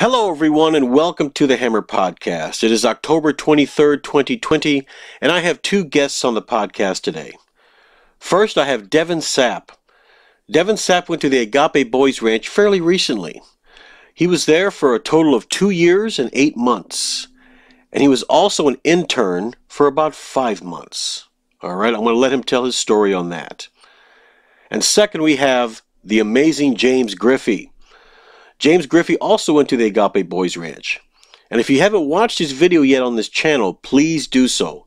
Hello, everyone, and welcome to the Hammer Podcast. It is October 23rd, 2020, and I have two guests on the podcast today. First, I have Devon Sapp. Devon Sapp went to the Agape Boys Ranch fairly recently. He was there for a total of 2 years and 8 months, and he was also an intern for about 5 months. All right, I'm going to let him tell his story on that. And second, we have the amazing James Griffey. James Griffey also went to the Agape Boys Ranch. And if you haven't watched his video yet on this channel, please do so.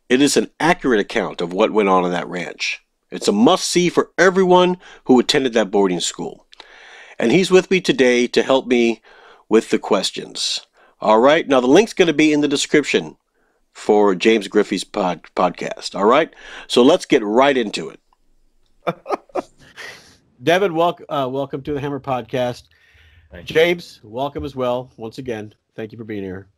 It is an accurate account of what went on in that ranch. It's a must-see for everyone who attended that boarding school. And he's with me today to help me with the questions. All right, now the link's going to be in the description for James Griffey's podcast. All right, so let's get right into it. Devon, welcome to the Hammer Podcast. James, welcome as well. Once again, thank you for being here.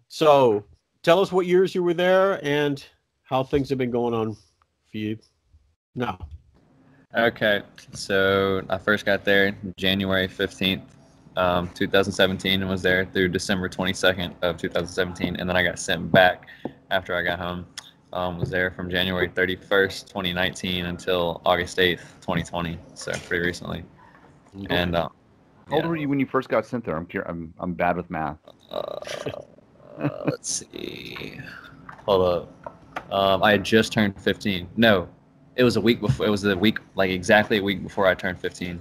So, tell us what years you were there and how things have been going on for you now. Okay, so I first got there January 15th, 2017, and was there through December 22nd of 2017, and then I got sent back after I got home. Was there from January 31st, 2019 until August 8th, 2020, so pretty recently. Okay. And how old were you when you first got sent there? I'm bad with math. Let's see. Hold up. I had just turned 15. No, it was a week before. It was the week, like exactly a week before I turned 15.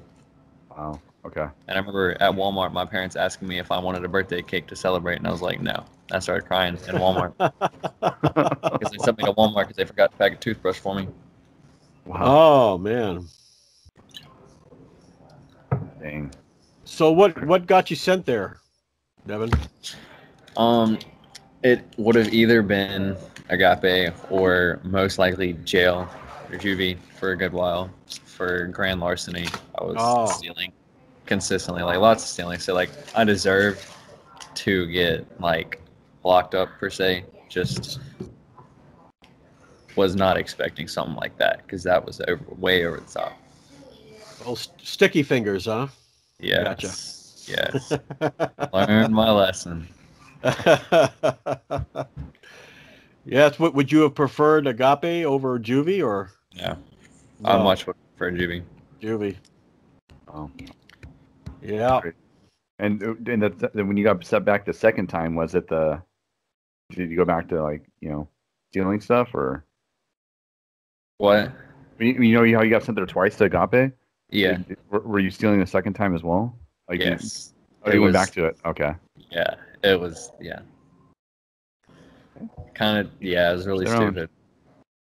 Wow. Okay. And I remember at Walmart, my parents asking me if I wanted a birthday cake to celebrate, and I was like, no. I started crying in Walmart because they sent me to Walmart because they forgot to pack a toothbrush for me. Wow. Oh man. Dang. So what got you sent there, Devon? It would have either been Agape or most likely jail or juvie for a good while for grand larceny. I was stealing consistently, like lots of stealing. So like I deserved to get like locked up per se. Just was not expecting something like that because that was way over the top. Well, sticky fingers, huh? Yeah. Gotcha. Yes. Learned my lesson. Yes. What would you have preferred, Agape over juvie or? No. I much would prefer juvie. Juvie. Oh. Yeah. And when you got set back the second time, did you go back to stealing stuff or? What? You know how you got sent there twice to Agape? Yeah. Were you stealing the second time as well? Like yes. You went back to it. Okay. Yeah. It was. Yeah. Kind of. Yeah. It was really stupid.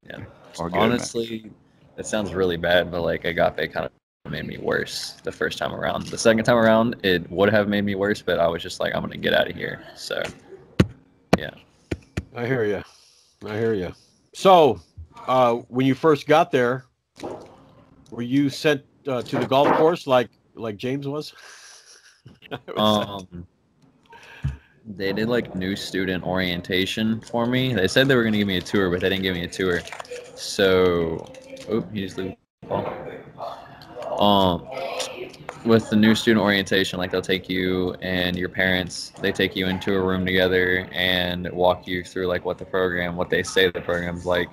Yeah. Honestly, it sounds really bad, but like Agape kind of made me worse the first time around. The second time around, it would have made me worse, but I was just like, I'm gonna get out of here. So. Yeah. I hear you. So, when you first got there, were you sent to the golf course like James was? They did like new student orientation for me. They said they were going to give me a tour, but they didn't give me a tour. So, he just leave the ball. With the new student orientation, like they'll take you and your parents, they take you into a room together and walk you through like what they say the program's like,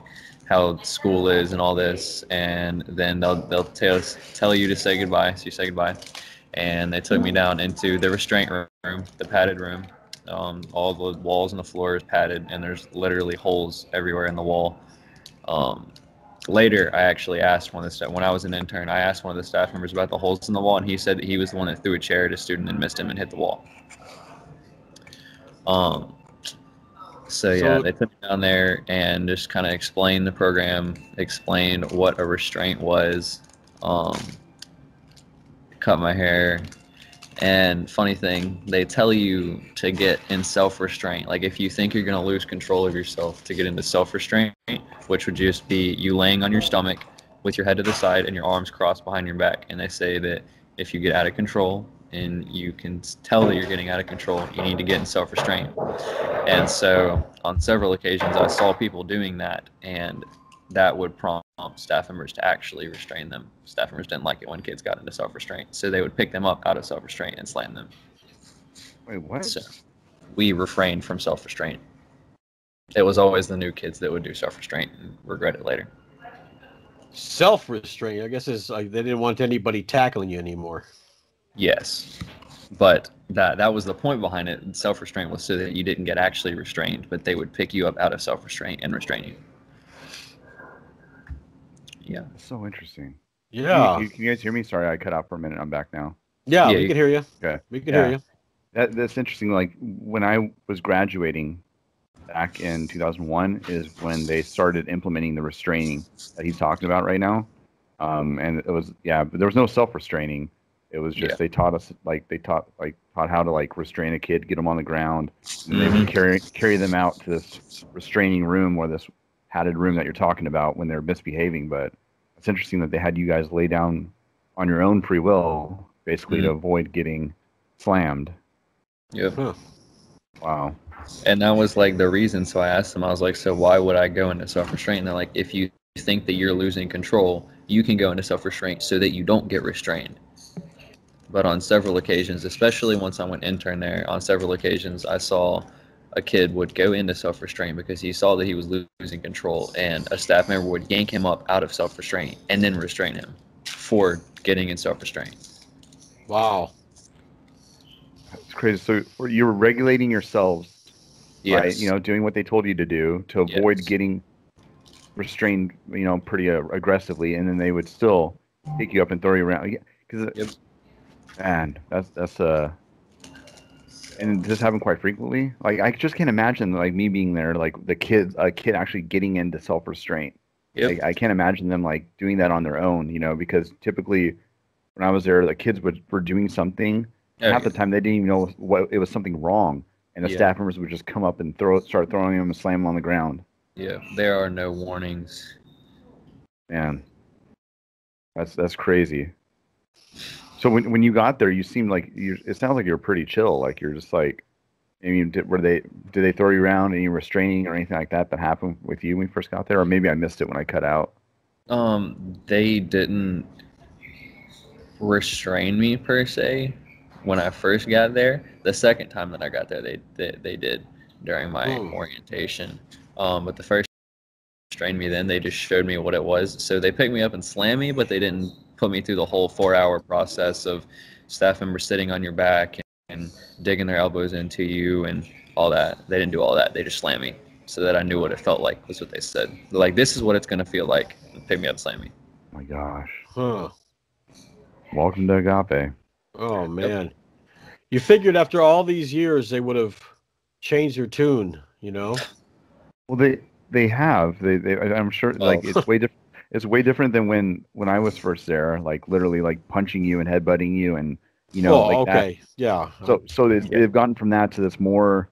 how school is and all this, and then they'll tell you to say goodbye. So you say goodbye, and they took me down into the restraint room, the padded room. All the walls and the floor is padded, and there's literally holes everywhere in the wall. Later, I actually asked when I was an intern, I asked one of the staff members about the holes in the wall, and he said that he was the one that threw a chair at a student and missed him and hit the wall. So yeah, they took me down there and just kind of explained the program, explained what a restraint was, cut my hair, and funny thing, they tell you to get in self-restraint. Like if you think you're going to lose control of yourself, to get into self-restraint, which would just be you laying on your stomach with your head to the side and your arms crossed behind your back. And they say that if you get out of control and you can tell that you're getting out of control, you need to get in self-restraint. And so on several occasions, I saw people doing that, and that would prompt staff members to actually restrain them. Staff members didn't like it when kids got into self-restraint, so they would pick them up out of self-restraint and slam them. Wait, what? So we refrained from self-restraint. It was always the new kids that would do self-restraint and regret it later. Self-restraint, I guess, is like they didn't want anybody tackling you anymore. Yes, but that was the point behind it. Self-restraint was so that you didn't get actually restrained, but they would pick you up out of self-restraint and restrain you. Yeah. That's so interesting. Yeah. Can you guys hear me? Sorry, I cut out for a minute. I'm back now. Yeah, Yeah, we can hear you. Okay. We can hear you. That's interesting. Like when I was graduating back in 2001 is when they started implementing the restraining that he's talking about right now. And it was, but there was no self-restraining. It was just, they taught us, taught how to like restrain a kid, get them on the ground, and they would carry them out to this restraining room, or this padded room that you're talking about when they're misbehaving. But it's interesting that they had you guys lay down on your own free will, basically to avoid getting slammed. Yep. Huh. Wow. And that was like the reason. So I asked them, I was like, so why would I go into self-restraint? And they're like, if you think that you're losing control, you can go into self-restraint so that you don't get restrained. But on several occasions, especially once I went intern there, on several occasions I saw a kid would go into self-restraint because he saw that he was losing control, and a staff member would yank him up out of self-restraint and then restrain him for getting in self-restraint. Wow. It's crazy. So you were regulating yourselves, Yes. right? Doing what they told you to do to avoid getting restrained, pretty aggressively, and then they would still pick you up and throw you around. Because, man, that's and this happened quite frequently. Like I just can't imagine like me being there, like a kid actually getting into self-restraint. Yep. Like, I can't imagine them like doing that on their own, because typically when I was there, the kids were doing something. Half the time they didn't even know what it was, something wrong, and the staff members would just come up and start throwing them and slam them on the ground. Yeah, there are no warnings. Man, that's crazy. So when you got there, you seemed like it sounds like you're pretty chill. Like you're just like, I mean, did they throw you around, any restraining or anything like that happened with you when you first got there, or maybe I missed it when I cut out? They didn't restrain me per se when I first got there. The second time that I got there, they did during my orientation. But the first restrained me, then they just showed me what it was. So they picked me up and slammed me, but they didn't put me through the whole 4-hour process of staff members sitting on your back and digging their elbows into you and all that. They didn't do all that. They just slammed me so that I knew what it felt like, was what they said. They're like, this is what it's going to feel like. And pick me up and slam me. Oh my gosh. Huh. Welcome to Agape. Oh, man. You figured after all these years they would have changed their tune, Well, they have. I'm sure. Like it's way different. It's way different than when I was first there. Like literally, like punching you and headbutting you, and okay, that. Yeah. So they've gotten from that to this more.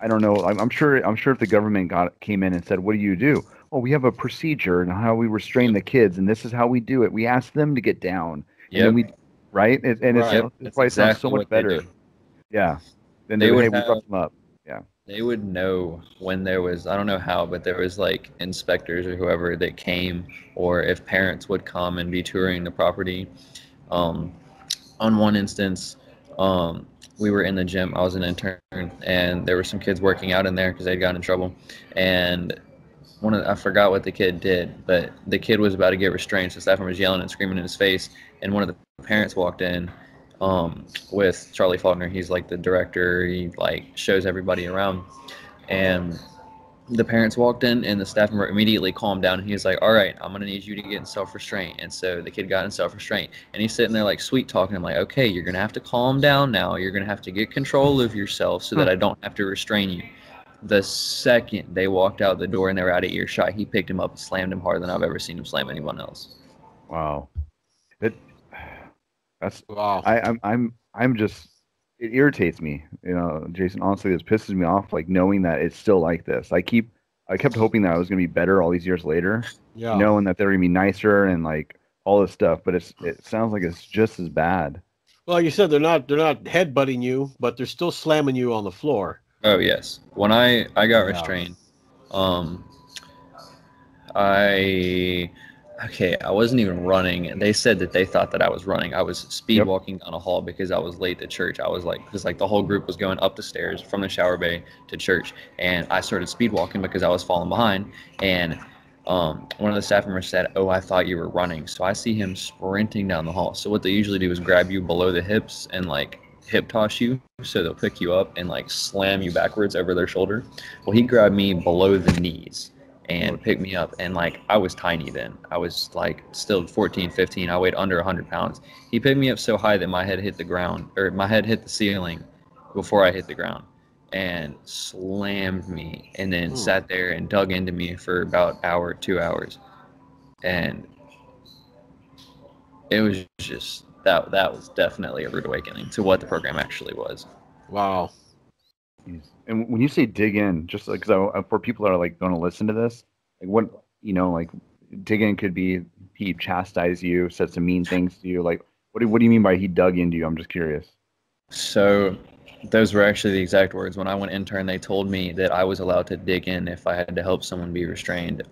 I don't know. I'm sure if the government came in and said, "What do you do?" Oh, we have a procedure and how we restrain the kids, and this is how we do it. We ask them to get down, and then we, right? It's why it sounds so much better. Yeah. Then we rough them up. Yeah. They would know when there was, I don't know how, but there was like inspectors or whoever that came, or if parents would come and be touring the property. On one instance, we were in the gym. I was an intern, and there were some kids working out in there because they'd gotten in trouble. And I forgot what the kid did, but the kid was about to get restrained, so staff member was yelling and screaming in his face. And one of the parents walked in with Charlie Faulkner. He's like the director. He like shows everybody around, and the parents walked in, and the staff member immediately calmed down, and he was like, all right, I'm gonna need you to get in self-restraint. And so the kid got in self-restraint, and he's sitting there like sweet talking. I'm like, okay, you're gonna have to calm down now. You're gonna have to get control of yourself so that I don't have to restrain you. The second they walked out the door and they were out of earshot, he picked him up and slammed him harder than I've ever seen him slam anyone else. Wow. That's wow. I'm just, it irritates me, Jason. Honestly, this pisses me off. Like knowing that it's still like this. I kept hoping that I was gonna be better all these years later. Yeah. Knowing that they're gonna be nicer and like all this stuff, but it sounds like it's just as bad. Well, like you said, they're not headbutting you, but they're still slamming you on the floor. Oh yes. When I got restrained, I Okay, I wasn't even running. They said that they thought that I was running. I was speed Yep. walking down a hall because I was late to church. I was like, because like the whole group was going up the stairs from the shower bay to church, and I started speed walking because I was falling behind. And one of the staff members said, "Oh, I thought you were running." So I see him sprinting down the hall. So what they usually do is grab you below the hips and like hip toss you, so they'll pick you up and like slam you backwards over their shoulder. Well, he grabbed me below the knees and picked me up, and like I was tiny then. I was like still 14, 15. I weighed under 100 pounds. He picked me up so high that my head hit the ground, or my head hit the ceiling before I hit the ground, and slammed me, and then sat there and dug into me for about an hour, 2 hours. And it was just that was definitely a rude awakening to what the program actually was. Wow. And when you say dig in, just like, because for people that are like going to listen to this, like what, like dig in could be he chastised you, said some mean things to you. Like, what do you mean by he dug into you? I'm just curious. So those were actually the exact words. When I went intern, they told me that I was allowed to dig in if I had to help someone be restrained.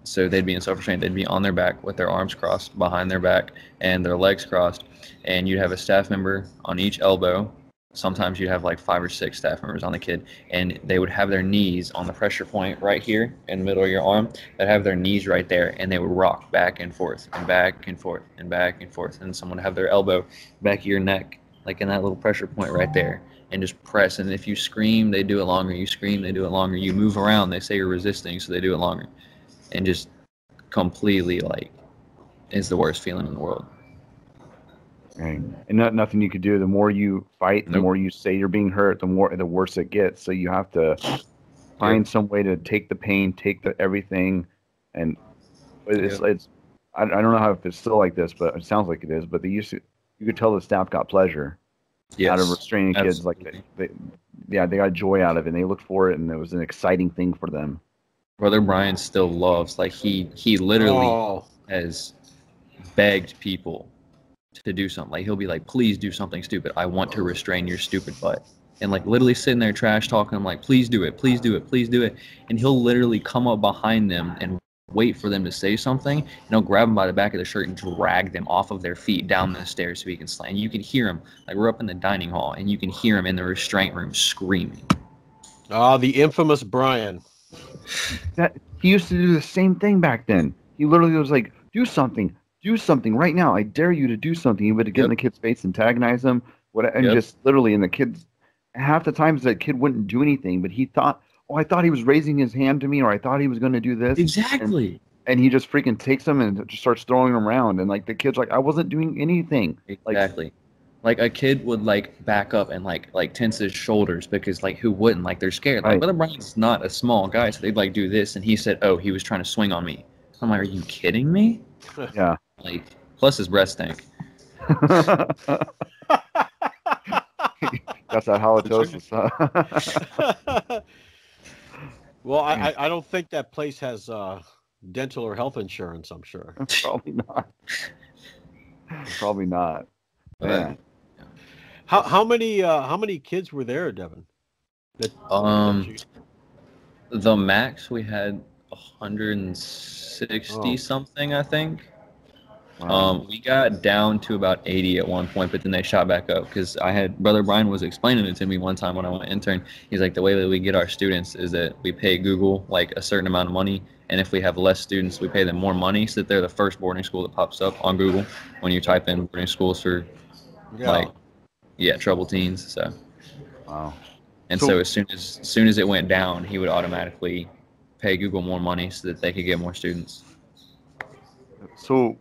So they'd be in self-restraint. They'd be on their back with their arms crossed behind their back and their legs crossed. And you'd have a staff member on each elbow. Sometimes you'd have like 5 or 6 staff members on the kid, and they would have their knees on the pressure point right here in the middle of your arm. They'd have their knees right there, and they would rock back and forth and back and forth and back and forth. And someone would have their elbow back of your neck, like in that little pressure point right there, and just press. And if you scream, they do it longer. You scream, they do it longer. You move around, they say you're resisting, so they do it longer. And just completely like, it's the worst feeling in the world. Right. And nothing you could do. The more you fight, the more you say you're being hurt, the worse it gets. So you have to find some way to take the pain, take the everything, and it's I don't know if it's still like this, but it sounds like it is. But you could tell the staff got pleasure out of restraining kids. Like they got joy out of it. And they looked for it, and it was an exciting thing for them. Brother Brian still loves, like he literally has begged people to do something. Like he'll be like, please do something stupid. I want to restrain your stupid butt. And like literally sitting there trash talking, I'm like, please do it, please do it, please do it. And he'll literally come up behind them and wait for them to say something, and he'll grab them by the back of the shirt and drag them off of their feet down the stairs so he can slam. You can hear him, like we're up in the dining hall, and you can hear him in the restraint room screaming. The infamous Brian. That he used to do the same thing back then. He literally was like, do something right now. I dare you to do something. He would get in the kid's face, antagonize him, just literally. And the kids, half the times that kid wouldn't do anything, but he thought, I thought he was raising his hand to me, or I thought he was going to do this. Exactly. And he just freaking takes them and just starts throwing them around. And like the kid's like, I wasn't doing anything. Exactly. Like a kid would like back up and like tense his shoulders because like who wouldn't? Like they're scared. Like Brother Brian's not a small guy, so they'd like do this, and he said, "Oh, he was trying to swing on me." I'm like, "Are you kidding me?" Yeah. Like, plus his breath stank. That's that halitosis. Well, I don't think that place has dental or health insurance, I'm sure. Probably not. Probably not. Man. How many kids were there, Devon? The max we had 160 something, I think. Wow. We got down to about 80 at one point, but then they shot back up because Brother Brian was explaining it to me one time when I went intern. He's like, the way that we get our students is that we pay Google like a certain amount of money, and if we have less students, we pay them more money, so that they're the first boarding school that pops up on Google when you type in boarding schools for troubled teens. So wow. And so as soon as it went down, he would automatically pay Google more money so that they could get more students. So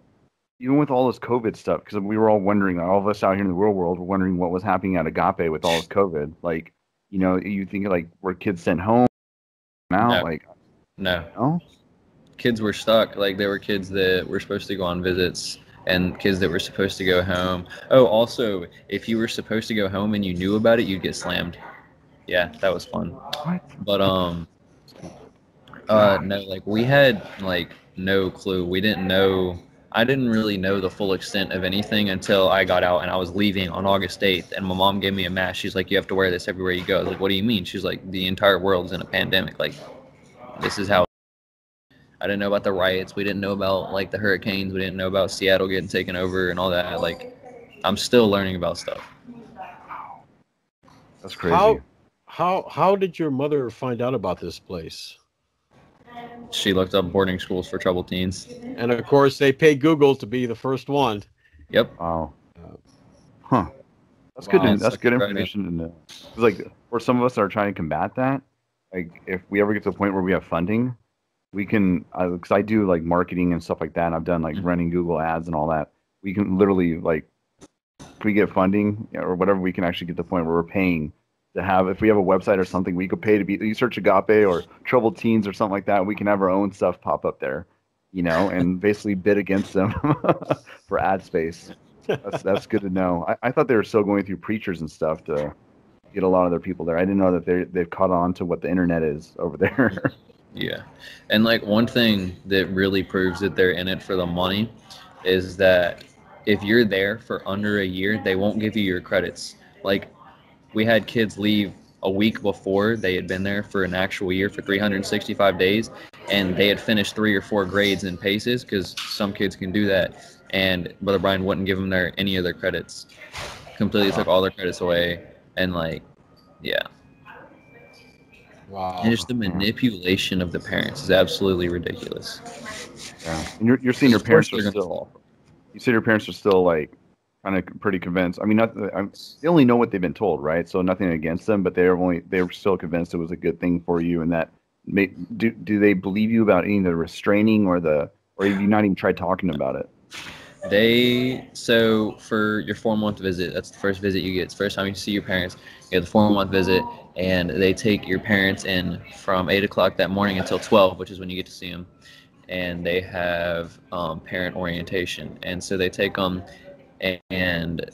even with all this COVID stuff, because we were all wondering, all of us out here in the real world were wondering what was happening at Agape with all this COVID. Like, you think like were kids sent home now? No. Kids were stuck. Like there were kids that were supposed to go on visits and kids that were supposed to go home. Oh, also, if you were supposed to go home and you knew about it, you'd get slammed. Yeah, that was fun. What? But no, like we had like no clue. We didn't know. I didn't really know the full extent of anything until I got out and I was leaving on August 8th, and my mom gave me a mask. She's like, you have to wear this everywhere you go. I was like, what do you mean? She's like, the entire world's in a pandemic. Like, this is how. I didn't know about the riots. We didn't know about like the hurricanes. We didn't know about Seattle getting taken over and all that. Like, I'm still learning about stuff. That's crazy. How did your mother find out about this place? She looked up boarding schools for troubled teens. And of course, they pay Google to be the first one. Yep. Wow. Huh. That's Wow. good. That's good information to know. 'Cause, like, for some of us that are trying to combat that, like, if we ever get to the point where we have funding, we can. Because I do like marketing and stuff like that. And I've done like running Google ads and all that. We can literally like, if we get funding or whatever, we can actually get to the point where we're paying to have. If we have a website or something, we could pay to be. You search Agape or troubled teens or something like that. We can have our own stuff pop up there, and basically bid against them for ad space. That's good to know. I thought they were still going through preachers and stuff to get a lot of their people there. I didn't know that they've caught on to what the internet is over there. Yeah. And like one thing that really proves that they're in it for the money is that if you're there for under a year, they won't give you your credits. Like, we had kids leave a week before they had been there for an actual year for 365 days, and they had finished 3 or 4 grades in paces, because some kids can do that. And Brother Brian wouldn't give them any of their credits. Completely took all their credits away. And like, yeah. Wow. And just the manipulation of the parents is absolutely ridiculous. Yeah. And you're seeing your parents are still. You see your parents are still like kind of pretty convinced. I mean, they only know what they've been told, right? So nothing against them, but they were still convinced it was a good thing for you, and that do they believe you about any of the restraining or have you not even tried talking about it? So for your 4-month visit, that's the first visit you get. It's the first time you see your parents. You get the 4-month visit, and they take your parents in from 8 o'clock that morning until 12, which is when you get to see them. And they have parent orientation. And so they take them, and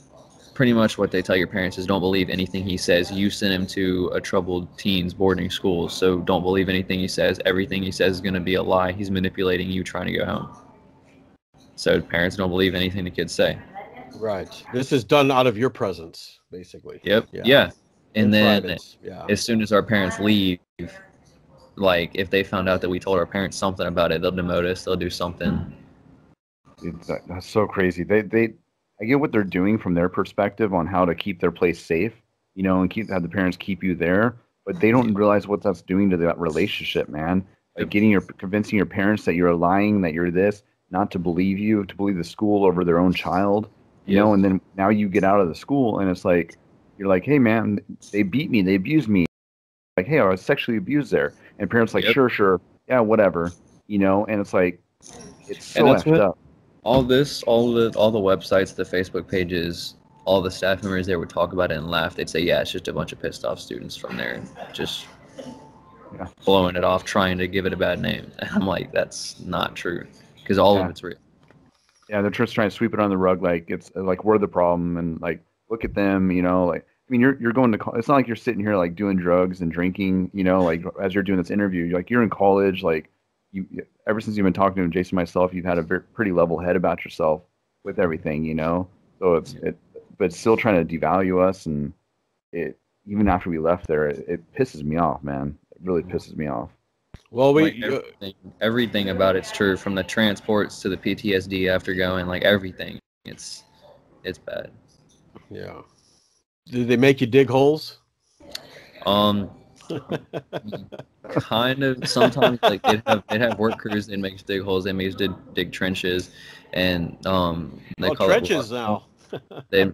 pretty much what they tell your parents is, don't believe anything he says. You sent him to a troubled teens boarding school, so don't believe anything he says. Everything he says is going to be a lie. He's manipulating you trying to go home. So parents don't believe anything the kids say. Right. This is done out of your presence, basically. Yep. Yeah. And then private. as soon as our parents leave, like if they found out that we told our parents something about it, they'll demote us. They'll do something. That's so crazy. I get what they're doing from their perspective on how to keep their place safe, and have the parents keep you there, but they don't realize what that's doing to that relationship, man. Like convincing your parents that you're lying, that you're this, not to believe you, to believe the school over their own child, and then now you get out of the school and it's like, you're like, hey man, they beat me, they abused me. Like, hey, I was sexually abused there. And parents like, sure, yeah, whatever, and it's like, it's so effed up. All the websites, the Facebook pages, all the staff members there would talk about it and laugh. They'd say, yeah, it's just a bunch of pissed off students from there, just blowing it off, trying to give it a bad name. And I'm like, that's not true, because all of it's real. Yeah, they're just trying to sweep it on the rug, like it's like we're the problem, and like look at them, like. I mean, you're going to. It's not like you're sitting here like doing drugs and drinking, like as you're doing this interview. You're in college, like ever since you've been talking to Jason and myself, you've had a pretty level head about yourself with everything, So but still trying to devalue us, and it even after we left there, it pisses me off, man. It really pisses me off. Well, everything about it's true, from the transports to the PTSD after going, like everything. It's bad. Yeah. Did they make you dig holes? Kind of. Sometimes, like they'd have work crews. They'd make us dig holes. They made us dig trenches, and they call trenches now. They'd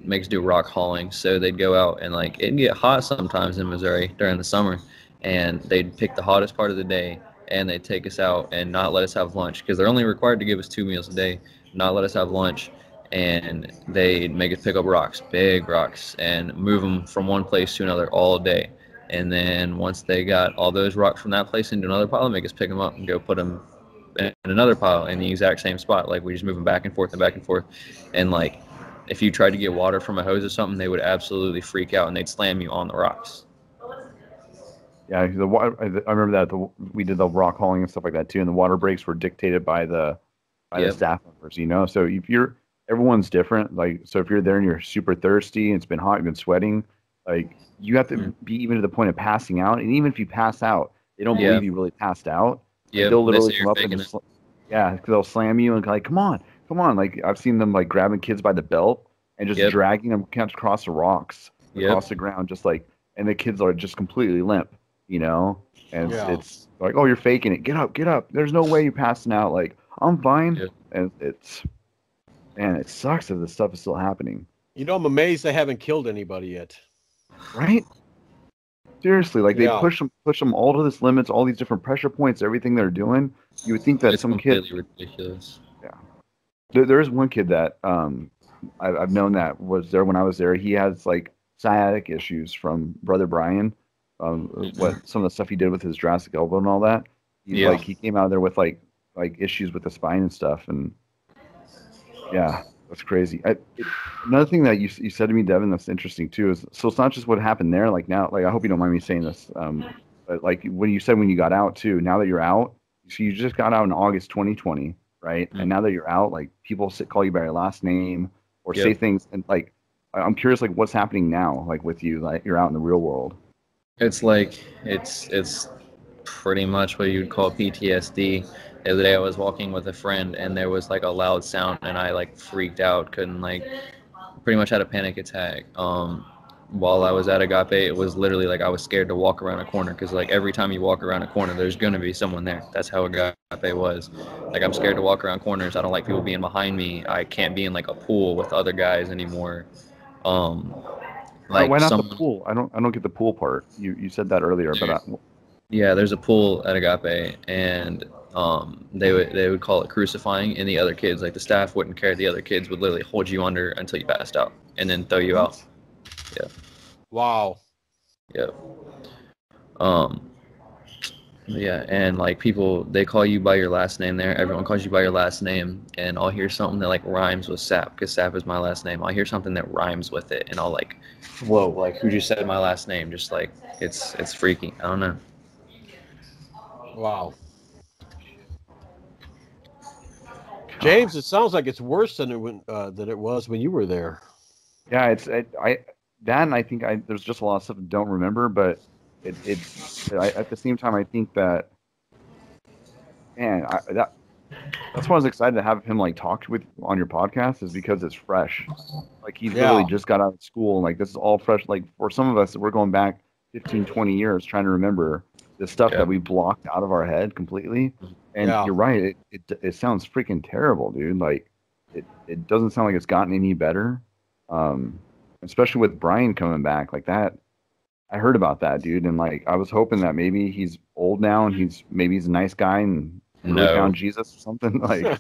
make us do rock hauling. So they'd go out, and like it'd get hot sometimes in Missouri during the summer, and they'd pick the hottest part of the day, and they'd take us out and not let us have lunch, because they're only required to give us 2 meals a day. Not let us have lunch. And they'd make us pick up rocks, big rocks, and move them from one place to another all day. And then once they got all those rocks from that place into another pile, make us pick them up and go put them in another pile in the exact same spot. Like, we just move them back and forth and back and forth. And like, if you tried to get water from a hose or something, they would absolutely freak out and they'd slam you on the rocks. Yeah, I remember that we did the rock hauling and stuff like that too, and the water breaks were dictated by the staff members. So if everyone's different. Like, so if you're there and you're super thirsty and it's been hot, you've been sweating, like you have to be even to the point of passing out. And even if you pass out, they don't believe you really passed out. Like, Yep. they'll They literally say come you're up and faking just it. yeah, they'll slam you and like, come on, come on. Like I've seen them like grabbing kids by the belt and just Yep. dragging them across the rocks, Yep. across the ground, just like, and the kids are just completely limp, you know. And Yeah. it's like, oh, you're faking it. Get up, get up. There's no way you're passing out. Like I'm fine. Yep. And it's man, it sucks that this stuff is still happening, You know, I'm amazed they haven't killed anybody yet. right? Seriously, like they Yeah. push them all to this limits, all these different pressure points, everything they're doing. You would think that It's some kid, completely ridiculous. yeah. There is one kid that I've known that was there when I was there. He has like sciatic issues from Brother Brian. What some of the stuff he did with his Jurassic elbow and all that. Yeah. He came out of there with like issues with the spine and stuff. And yeah, that's crazy. Another thing that you said to me, Devin, that's interesting too is so it's not just what happened there. Like now, like I hope you don't mind me saying this. But like when you said when you got out too. Now that you're out, so you just got out in August 2020. Right? And now that you're out, like people call you by your last name or say Yep. things, and like I'm curious, like what's happening now, like with you, like you're out in the real world. It's like it's pretty much what you'd call PTSD. The other day I was walking with a friend and there was like a loud sound and I like freaked out, couldn't like pretty much had a panic attack. While I was at Agape, it was literally like I was scared to walk around a corner because like every time you walk around a corner, there's gonna be someone there. That's how Agape was. Like I'm scared to walk around corners. I don't like people being behind me. I can't be in like a pool with other guys anymore. Um, Why like not the someone, pool? I don't get the pool part. You said that earlier, but yeah, there's a pool at Agape, and they would call it crucifying, and the other kids, like the staff, wouldn't care. The other kids would literally hold you under until you passed out, and then throw you out. Yeah. Wow. Yeah. Um, yeah, and like people, they call you by your last name there. Everyone calls you by your last name, and I'll hear something that like rhymes with Sapp, because Sapp is my last name. I'll hear something that rhymes with it, and I'll like, whoa, like who just said my last name? Just like it's freaky. I don't know. Wow. James, it sounds like it's worse than it was when you were there. yeah, I think there's just a lot of stuff I don't remember, but at the same time I think that man, that's why I was excited to have him like talk with on your podcast is because it's fresh. Like he literally Yeah. just got out of school and like this is all fresh. Like for some of us, we're going back 15, 20 years trying to remember the stuff Yeah. that we blocked out of our head completely. And Yeah. you're right, it sounds freaking terrible, dude. Like it doesn't sound like it's gotten any better. Especially with Brian coming back like that. I heard about that, dude, and like I was hoping that maybe he's old now and he's a nice guy and really No. found Jesus or something. Like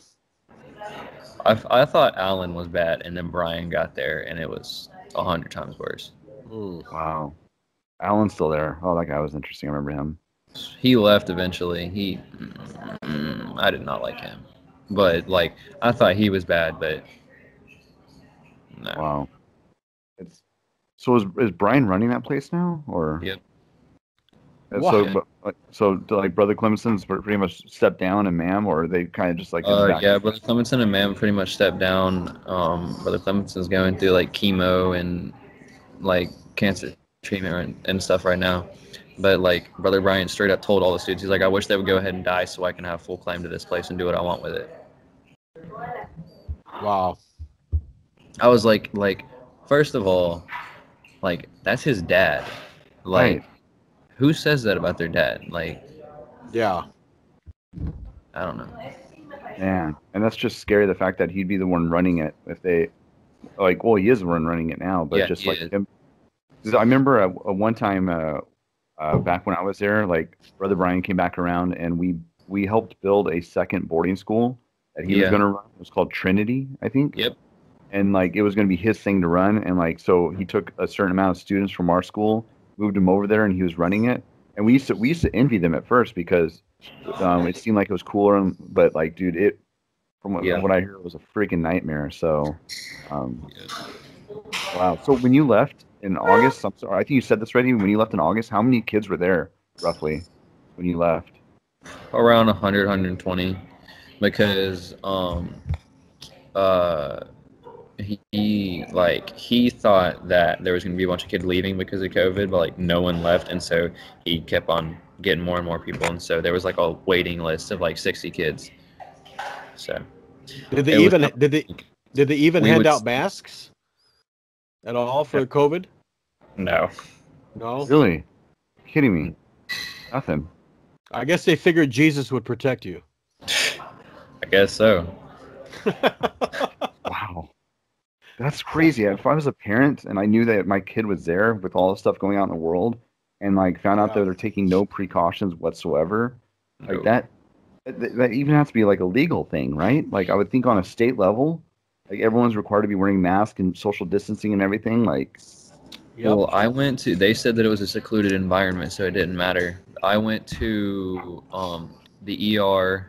I thought Alan was bad, and then Brian got there, and it was 100 times worse. wow. Alan's still there. Oh, that guy was interesting. I remember him. He left eventually. I did not like him, but like I thought he was bad, but no. Wow. So is Brian running that place now, or? Yep. So do, like Brother Clemson's pretty much stepped down and Mam, or are they kind of just like back? Yeah, Brother Clemenson and Mam pretty much stepped down. Brother Clemenson's going through like chemo and like cancer treatment and stuff right now. But like Brother Brian straight up told all the students, he's like, I wish they would go ahead and die so I can have full claim to this place and do what I want with it. Wow. I was like, first of all, like that's his dad. Like, Right. who says that about their dad? Like, Yeah. I don't know. Man, and that's just scary. The fact that he'd be the one running it if they, like, well, he is the one running it now, but Yeah, just he like is. him. 'Cause I remember a one time back when I was there, like Brother Brian came back around and we helped build a second boarding school that he was Yeah. going to run. It was called Trinity, I think. Yep. And like it was going to be his thing to run, and like so he took a certain amount of students from our school, moved him over there, and he was running it. And we used to envy them at first because it seemed like it was cooler, but like, dude, from what I hear, it was a freaking nightmare. So, wow. So when you left in August, I'm sorry, I think you said this already. When you left in August, how many kids were there roughly when you left? Around 100, 120, because he thought that there was going to be a bunch of kids leaving because of COVID, but like no one left, and so he kept on getting more and more people, and so there was like a waiting list of like 60 kids. So Did they it was even did they even we hand would out masks at all for COVID? no. No. Really? Kidding me? Nothing. I guess they figured Jesus would protect you. I guess so. Wow. That's crazy. If I was a parent and I knew that my kid was there with all the stuff going on in the world and like found out that they're taking no precautions whatsoever, like that even has to be like a legal thing, right? Like I would think on a state level, like everyone's required to be wearing masks and social distancing and everything. Like, Well, they said that it was a secluded environment, so it didn't matter. I went to the ER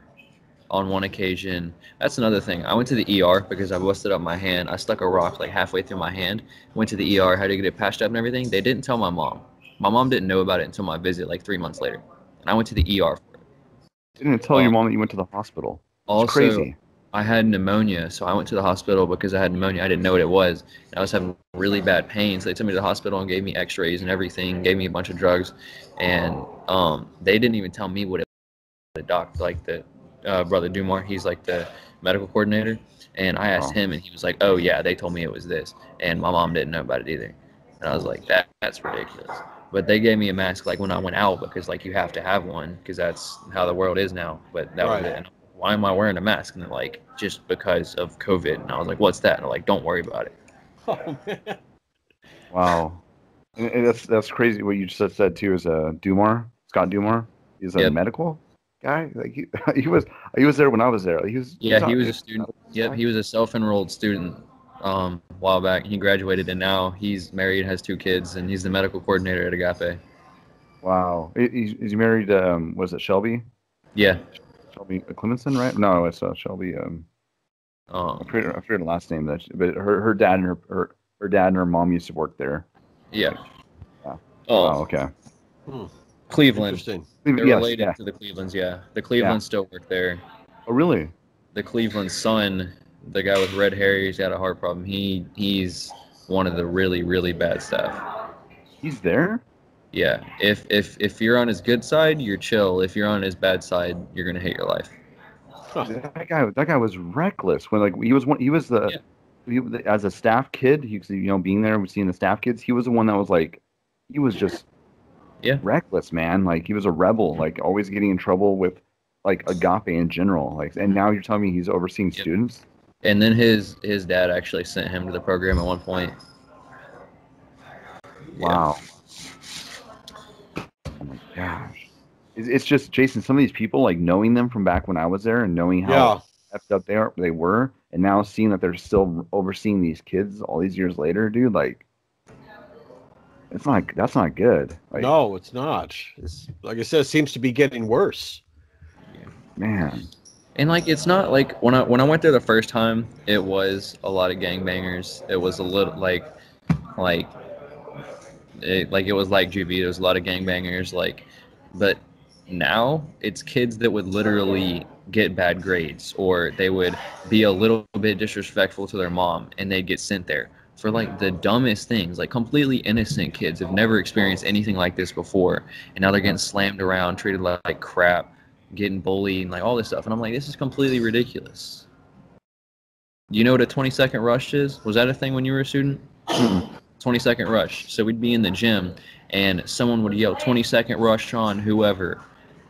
on one occasion. That's another thing. I went to the ER because I busted up my hand. I stuck a rock like halfway through my hand. Went to the ER, had to get it patched up and everything. They didn't tell my mom. My mom didn't know about it until my visit like 3 months later. And I went to the ER for it. didn't tell your mom that you went to the hospital. It's Also, crazy. I had pneumonia, so I went to the hospital because I had pneumonia. I didn't know what it was. And I was having really bad pain, so they took me to the hospital and gave me x-rays and everything, gave me a bunch of drugs. And they didn't even tell me what it was. The doc, like the Brother Dumar, he's like the medical coordinator. And I asked him, and he was like, oh, yeah, they told me it was this. And my mom didn't know about it either. And I was like, that's ridiculous. But they gave me a mask like when I went out because like you have to have one because that's how the world is now. But that was it. And why am I wearing a mask? And they're like, just because of COVID. And I was like, what's that? And they're like, don't worry about it. Oh, man. Wow. And that's crazy. What you just said too is Dumar, Scott Dumar. He's a medical guy. Like he was there when I was there. He was a student. Yep, he was a self-enrolled student a while back. He graduated and now he's married, has 2 kids, and he's the medical coordinator at Agape. Wow. Is he married? Was it Shelby? Yeah. Shelby Clemenson, right? No, it's Shelby. I forget her last name. But her dad and her dad and her mom used to work there. Yeah. Yeah. Oh, okay. Cleveland. Interesting. They're related to the Clevelands, yeah. The Clevelands still work there. Oh, really? The Cleveland son, the guy with red hair, he's got a heart problem. He's one of the really, really bad staff. He's there? Yeah. If you're on his good side, you're chill. If you're on his bad side, you're gonna hate your life. Huh. That guy was reckless when like as a staff kid, he was, being there and seeing the staff kids, he was the one that was like, he was just reckless, man. Like he was a rebel, like always getting in trouble with like Agape in general. Like, and now you're telling me he's overseeing students? And then his dad actually sent him to the program at one point. Wow. Oh my gosh. It's just, Jason, some of these people, like knowing them from back when I was there and knowing how effed up they were, and now seeing that they're still overseeing these kids all these years later, dude, like, that's not good. Like, no, it's not. It's, like I said, it seems to be getting worse. Man. And like it's not like when I went there the first time, it was a lot of gangbangers. It was a little like it was like juvie. There was a lot of gangbangers. But now it's kids that would literally get bad grades, or they would be a little bit disrespectful to their mom, and they'd get sent there for like the dumbest things. Like completely innocent kids have never experienced anything like this before, and now they're getting slammed around, treated like crap, getting bullied, and like all this stuff. And I'm like, this is completely ridiculous. You know what a 20-second rush is? Was that a thing when you were a student? 20-second rush. So we'd be in the gym and someone would yell 20-second rush on whoever.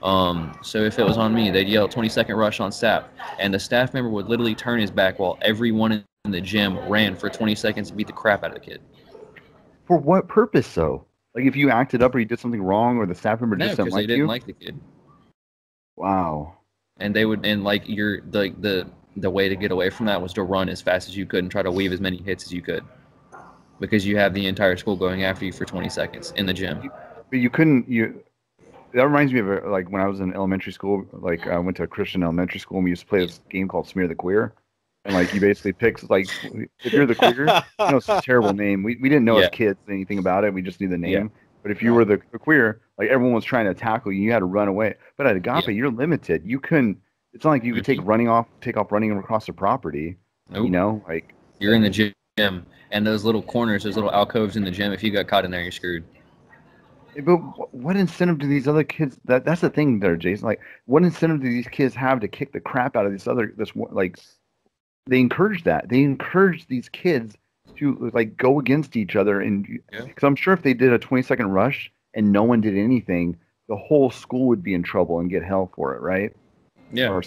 So if it was on me, they'd yell 20-second rush on Sapp, and the staff member would literally turn his back while everyone in the gym ran for 20 seconds to beat the crap out of the kid. For what purpose, though? Like if you acted up or you did something wrong, or the staff member just didn't like you? They didn't like the kid. Wow. And they would, and like the way to get away from that was to run as fast as you could and try to weave as many hits as you could, because you have the entire school going after you for 20 seconds in the gym. But you couldn't. That reminds me of like when I was in elementary school. Like I went to a Christian elementary school, and we used to play this game called Smear the Queer. And like you basically pick, like, if you're the queer, it's a terrible name. We didn't know as kids anything about it. We just knew the name. Yeah. But if you were the queer, like everyone was trying to tackle you, you had to run away. But at Agape, you're limited. You couldn't. It's not like you could take off running across the property. Nope. Like you're in the gym, and those little corners, those little alcoves in the gym. If you got caught in there, you're screwed. But what incentive do these other kids? That's the thing there, Jason. Like, what incentive do these kids have to kick the crap out of like? They encourage that. They encourage these kids to like go against each other, and because I'm sure if they did a 20-second rush and no one did anything, the whole school would be in trouble and get hell for it, right? Yeah. Or,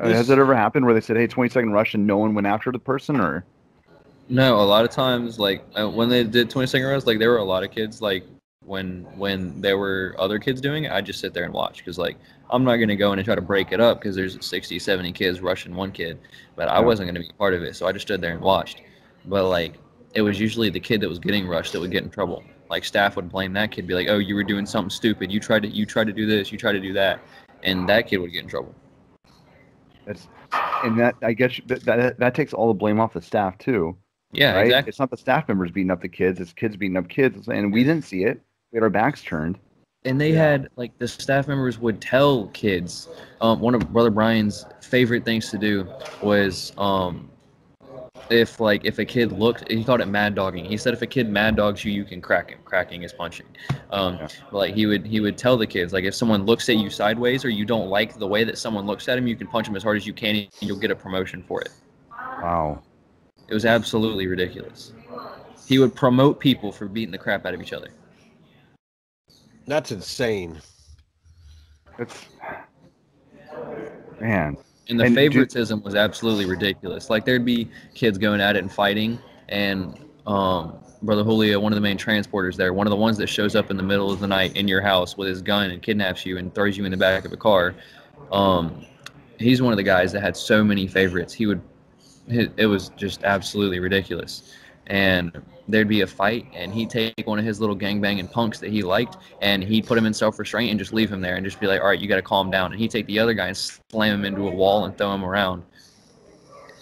has it ever happened where they said, "Hey, 20-second rush," and no one went after the person, or? No, a lot of times, like when they did 20-second rush, like there were a lot of kids like when there were other kids doing it, I just sit there and watch because like I'm not gonna go in and try to break it up because there's 60, 70 kids rushing one kid, but I wasn't gonna be a part of it, so I just stood there and watched. But like it was usually the kid that was getting rushed that would get in trouble. Like staff would blame that kid, be like, "Oh, you were doing something stupid. You tried to do this. You tried to do that," and that kid would get in trouble. That I guess that takes all the blame off the staff too. Yeah, right? exactly. It's not the staff members beating up the kids; it's kids beating up kids, and we didn't see it. We had our backs turned. And they had like the staff members would tell kids. One of Brother Brian's favorite things to do was if a kid looked, he called it mad dogging. He said if a kid mad dogs you, you can crack him. Cracking is punching. But like he would tell the kids, like if someone looks at you sideways or you don't like the way that someone looks at him, you can punch him as hard as you can and you'll get a promotion for it. Wow. It was absolutely ridiculous. He would promote people for beating the crap out of each other. That's insane. Man. And the favoritism was absolutely ridiculous. Like there'd be kids going at it and fighting, and Brother Julio, one of the main transporters there, one of the ones that shows up in the middle of the night in your house with his gun and kidnaps you and throws you in the back of a car. He's one of the guys that had so many favorites. It was just absolutely ridiculous. And there'd be a fight, and he'd take one of his little gangbanging punks that he liked, and he'd put him in self-restraint and just leave him there and just be like, all right, you got to calm down. And he'd take the other guy and slam him into a wall and throw him around.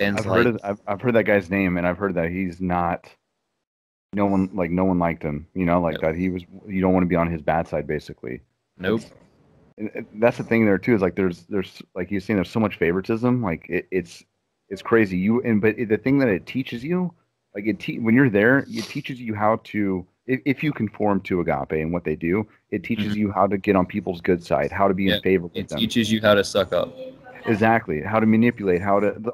And I've heard that guy's name, and I've heard that he's not. No one liked him. That he was. You don't want to be on his bad side, basically. Nope. And that's the thing there too. Is like there's like you're saying, there's so much favoritism. Like it's crazy. But the thing that it teaches you. Like when you're there, it teaches you how to, if you conform to Agape and what they do, it teaches you how to get on people's good side, how to be in favor with them. It teaches you how to suck up. Exactly. How to manipulate,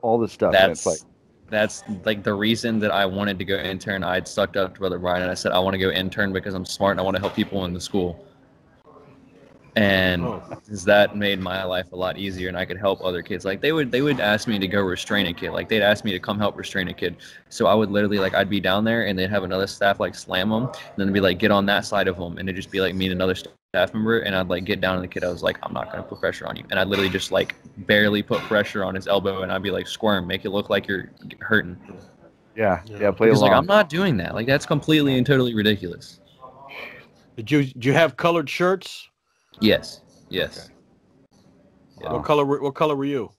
all this stuff. That's like the reason that I wanted to go intern. I'd sucked up to Brother Brian and I said, I want to go intern because I'm smart and I want to help people in the school. And that made my life a lot easier, and I could help other kids. Like they would ask me to go restrain a kid. Like they'd ask me to come help restrain a kid. So I would literally I'd be down there, and they'd have another staff slam them, and then it'd be like get on that side of them, and it'd just be me and another staff member, and I'd get down to the kid. I was like, I'm not gonna put pressure on you, and I'd literally just barely put pressure on his elbow, and I'd be squirm, make it look like you're hurting. Yeah. Play along. I'm not doing that. That's completely and totally ridiculous. Did you have colored shirts? Yes. Okay. Yeah. What color were you?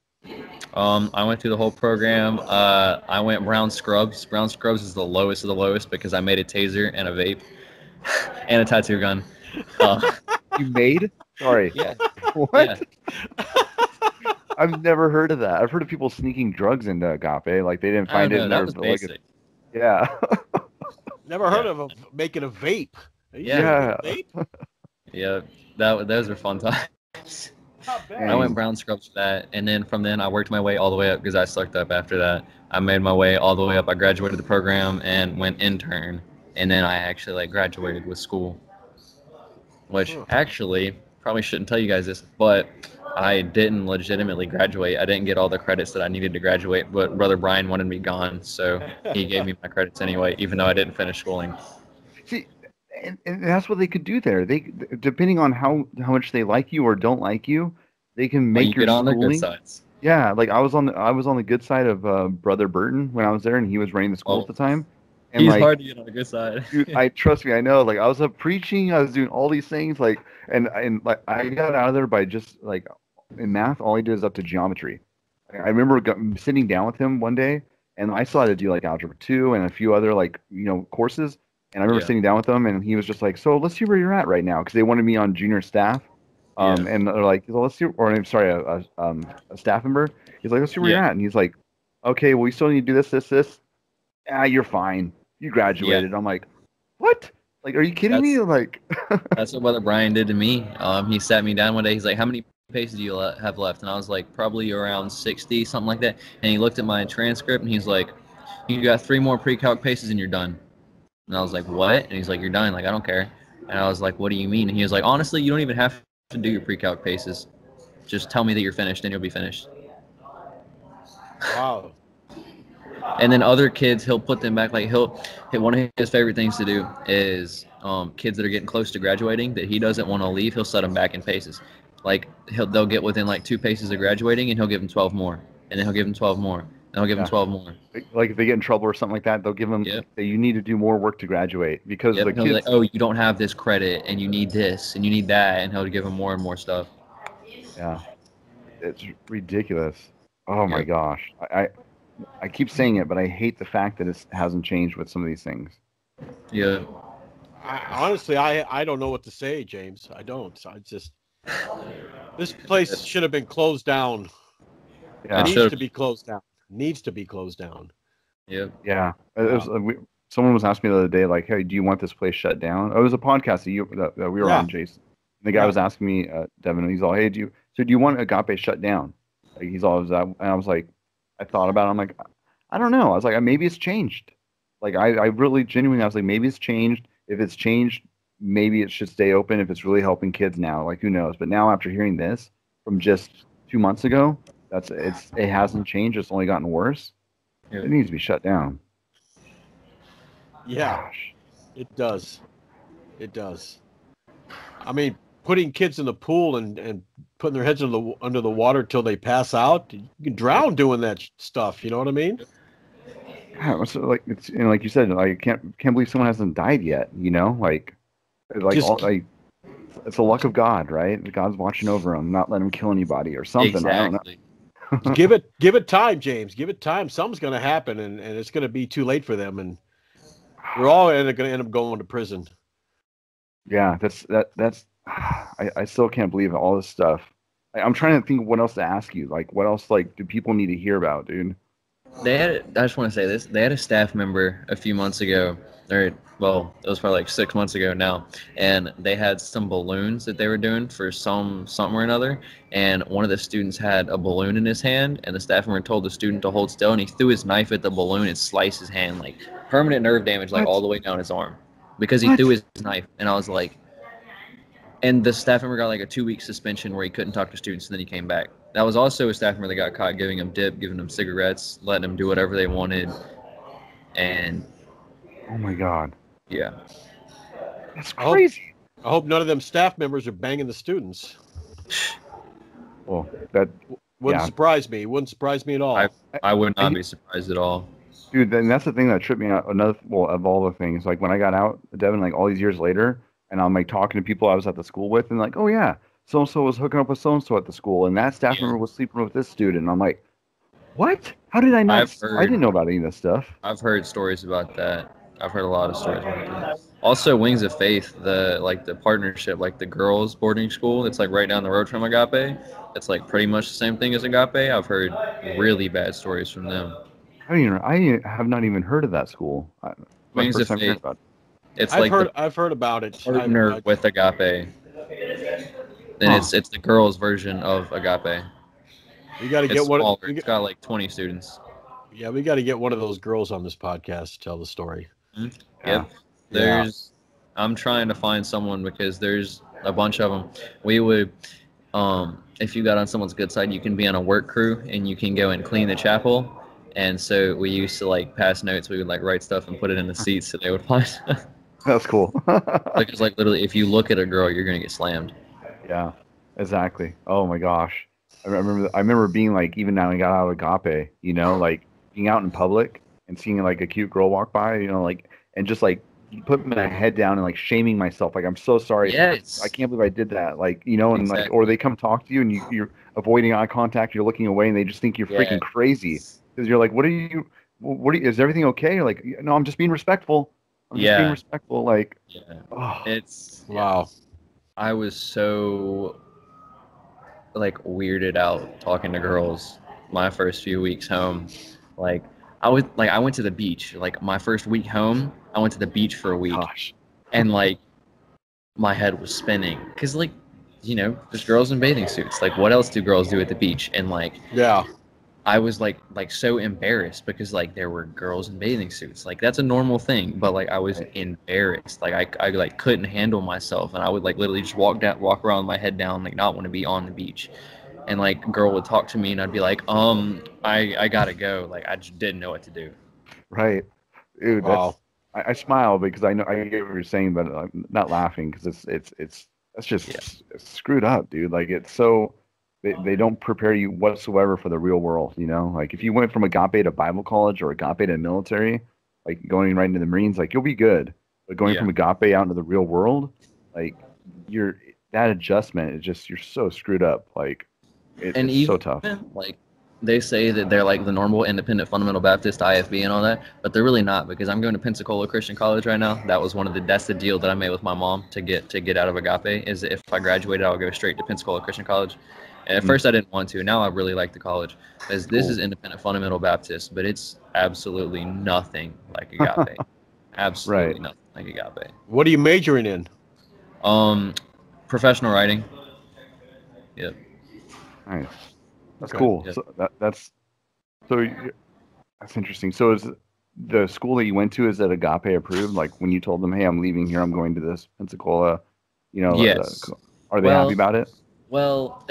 I went through the whole program. I went brown scrubs. Brown scrubs is the lowest of the lowest because I made a taser and a vape and a tattoo gun. You made? Sorry. Yeah. What? Yeah. I've never heard of that. I've heard of people sneaking drugs into Agape. Like they didn't find it in there. That was basic. Yeah. Never heard of making a vape. Yeah. Vape? Yeah. Those were fun times. I went brown scrubs for that, and then from then I worked my way all the way up because I sucked up after that. I made my way all the way up. I graduated the program and went intern, and then I actually graduated with school, which actually probably shouldn't tell you guys this, but I didn't legitimately graduate. I didn't get all the credits that I needed to graduate, but Brother Brian wanted me gone, so he gave me my credits anyway, even though I didn't finish schooling. See, and that's what they could do there. They, depending on how much they like you or don't like you, they can make your get on schooling. their good sides. Yeah, I was on the good side of Brother Burton when I was there, and he was running the school at the time. And he's hard to get on the good side. Dude, trust me, I know. I was up preaching, I was doing all these things, and I got out of there by just in math. All I did is up to geometry. I remember sitting down with him one day, and I still had to do Algebra 2 and a few other courses. And I remember sitting down with him, and he was just so let's see where you're at right now, because they wanted me on junior staff. And they're like, well, let's see, or I'm sorry, a staff member. He's like, let's see where you're at, and he's like, okay, well, you still need to do this. You're fine. You graduated. I'm like, what? Like, are you kidding me? Like, That's what Brother Brian did to me. He sat me down one day. He's like, "How many paces do you have left?" And I was like, "Probably around 60, something like that." And he looked at my transcript and he's like, "You got 3 more pre-calc paces and you're done." And I was like, "What?" And he's like, "You're done." Like, I don't care. And I was like, "What do you mean?" And he was like, "Honestly, you don't even have to do your pre-calc paces. Just tell me that you're finished and you'll be finished." Wow. And then other kids, he'll put them back. Like one of his favorite things to do is kids that are getting close to graduating that he doesn't want to leave. He'll set them back in paces. Like they'll get within like 2 paces of graduating, and he'll give them 12 more, and then he'll give them 12 more, and he'll give them 12 more. Like if they get in trouble or something like that, they'll give them. Yep. You need to do more work to graduate because the He'll kids. be like, "Oh, you don't have this credit, and you need this, and you need that," and he'll give them more and more stuff. Yeah, it's ridiculous. Oh my Yep. gosh, I keep saying it, but I hate the fact that it hasn't changed with some of these things. Yeah. Honestly, I don't know what to say, James. I don't. This place should have been closed down. Yeah. It needs to be closed down. Needs to be closed down. Yep. Yeah. Someone was asking me the other day, like, "Hey, do you want this place shut down?" It was a podcast that we were on, Jason. And the guy was asking me, Devin, and he's all, "Hey, do you want Agape shut down?" Like, he's always that, and I was like, I thought about it. I'm like, I don't know. I was like, maybe it's changed. Like, I really genuinely, I was like, maybe it's changed. If it's changed, maybe it should stay open if it's really helping kids now. Like, who knows? But now after hearing this from just 2 months ago, it hasn't changed. It's only gotten worse. Yep. It needs to be shut down. Yeah, Gosh. it does. It does. I mean, putting kids in the pool and putting their heads under the water till they pass out, you can drown doing that stuff. You know what I mean? Yeah, so like it's like you said, like I can't believe someone hasn't died yet. You know, like it's the luck of God, right? God's watching over them, not letting them kill anybody or something. Exactly. I don't know. give it time, James. Give it time. Something's going to happen, and it's going to be too late for them, and we're all going to end up going to prison. Yeah, that's. I still can't believe all this stuff. I'm trying to think of what else to ask you. Like, what else do people need to hear about, dude? I just want to say this. They had a staff member a few months ago, it was probably like 6 months ago now, and they had some balloons that they were doing for something or another, and one of the students had a balloon in his hand, and the staff member told the student to hold still, and he threw his knife at the balloon and sliced his hand, like permanent nerve damage, like all the way down his arm, because he threw his knife, and I was like, and the staff member got like a 2-week suspension where he couldn't talk to students, and then he came back. That was also a staff member that got caught giving them dip, giving them cigarettes, letting them do whatever they wanted. And oh my God, yeah, that's crazy. I hope none of them staff members are banging the students. Well, that wouldn't surprise me. Wouldn't surprise me at all. I would not be surprised at all. Dude, and that's the thing that tripped me out. Of all the things, like when I got out, Devin, like all these years later, and I'm like talking to people I was at the school with, and like, oh yeah, so and so was hooking up with so and so at the school, and that staff member was sleeping with this student. And I'm like, what? How did I not? I didn't know about any of this stuff. I've heard stories about that. I've heard a lot of stories about that. Also, Wings of Faith, the partnership, like the girls' boarding school, it's like right down the road from Agape. It's like pretty much the same thing as Agape. I've heard really bad stories from them. I have not even heard of that school. Wings of Faith. It's I've heard about it. Partner with Agape, and it's the girls' version of Agape. We got to get one. It's got like 20 students. Yeah, we got to get one of those girls on this podcast to tell the story. Mm-hmm. Yep. I'm trying to find someone because there's a bunch of them. We would, if you got on someone's good side, you can be on a work crew and you can go and clean the chapel. And so we used to like pass notes. We would like write stuff and put it in the seats so they would find. That's cool. Because like literally, if you look at a girl, you're gonna get slammed. Yeah, exactly. Oh my gosh, I remember being like, even now I got out of Agape, you know, like being out in public and seeing like a cute girl walk by, you know, like, and just like putting my head down and like shaming myself, like I'm so sorry. Yes. I can't believe I did that, like, you know, and exactly. like, or they come talk to you and you're avoiding eye contact, you're looking away, and they just think you're freaking crazy because you're like, is everything okay? You're like, no, I'm just being respectful. I'm just being respectful, like. Yeah. Oh, wow. I was so like weirded out talking to girls my first few weeks home. Like I went to the beach. Like my first week home, I went to the beach for a week. gosh. And like my head was spinning because like, you know, there's girls in bathing suits. Like what else do girls do at the beach? And like Yeah. I was like so embarrassed because like there were girls in bathing suits. Like that's a normal thing, but like I was embarrassed. Like I like couldn't handle myself, and I would like literally just walk around with my head down, like not want to be on the beach. And like a girl would talk to me, and I'd be like, I gotta go. Like I just didn't know what to do. Right. Dude, Wow. I smile because I know I get what you're saying, but I'm not laughing because it's that's just it's screwed up, dude. Like it's so they don't prepare you whatsoever for the real world, you know? Like if you went from Agape to Bible college or Agape to military, like going right into the Marines, like you'll be good. But going Yeah. from Agape out into the real world, like you're that adjustment is just you're so screwed up. Like And it's even so tough. like they say that they're like the normal independent fundamental Baptist IFB and all that, but they're really not because I'm going to Pensacola Christian College right now. That was that's the deal that I made with my mom to get out of Agape is that if I graduated, I'll go straight to Pensacola Christian College. And at first I didn't want to. Now I really like the college because this is independent fundamental Baptist, but it's absolutely nothing like Agape. Absolutely Right. nothing like Agape. What are you majoring in? Professional writing. Yep. Nice. That's Okay. cool. Yep. So that's interesting. So is the school that you went to, is that Agape approved? Like when you told them, "Hey, I'm leaving here. I'm going to this Pensacola," you know, Yes. are they happy Well, about it? Well,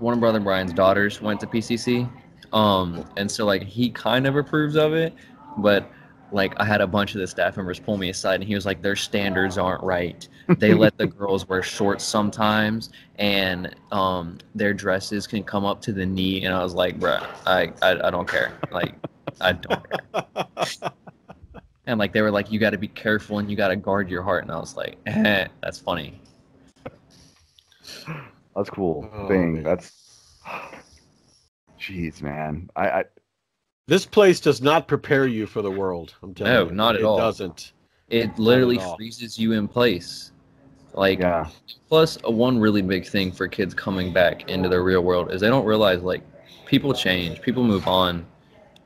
one of Brother Brian's daughters went to PCC, and so like he kind of approves of it, but like I had a bunch of the staff members pull me aside, and he was like, "Their standards aren't right. They let the girls wear shorts sometimes, and their dresses can come up to the knee." And I was like, "Bruh, I don't care. Like, I don't care." And like they were like, "You got to be careful and you got to guard your heart," and I was like, "That's funny." That's cool. Oh, Dang, man. that's jeez, man. I This place does not prepare you for the world. I'm telling No, you. not at It all. doesn't. It Not literally at all. freezes you in place. Like, yeah, plus one really big thing for kids coming back into the real world is they don't realize like people change, people move on.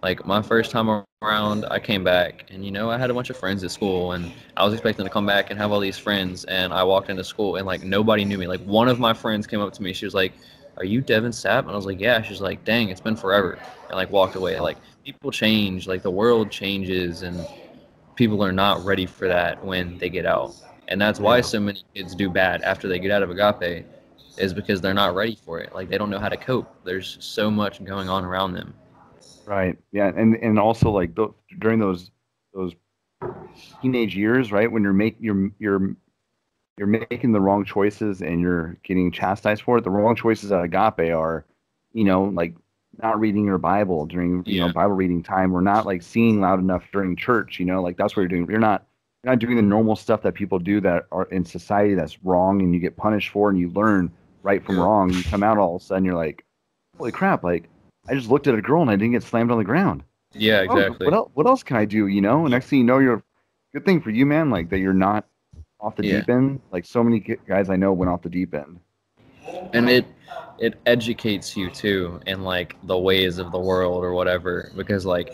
Like my first time around, I came back and you know I had a bunch of friends at school and I was expecting to come back and have all these friends and I walked into school and like nobody knew me. Like one of my friends came up to me, she was like, "Are you Devon Sapp?" And I was like, "Yeah." She's like, "Dang, it's been forever," and like walked away. Like people change, like the world changes and people are not ready for that when they get out. And that's why Yeah. so many kids do bad after they get out of Agape is because they're not ready for it. Like they don't know how to cope. There's so much going on around them. right. Yeah, and also like during those teenage years, right, when you're making the wrong choices and you're getting chastised for it. The wrong choices at Agape are, you know, like not reading your Bible during, you know, Yeah. Bible reading time, or not like singing loud enough during church, you know, like that's what you're doing. You're not doing the normal stuff that people do that are in society that's wrong and you get punished for and you learn right from Yeah. wrong. You come out all of a sudden, you're like, holy crap, like I just looked at a girl and I didn't get slammed on the ground. Yeah, Oh, exactly. what else can I do? You know, and next thing you know, you're good thing for you, man, like that you're not off the Yeah. deep end. Like so many guys I know went off the deep end. And it educates you too in like the ways of the world or whatever because like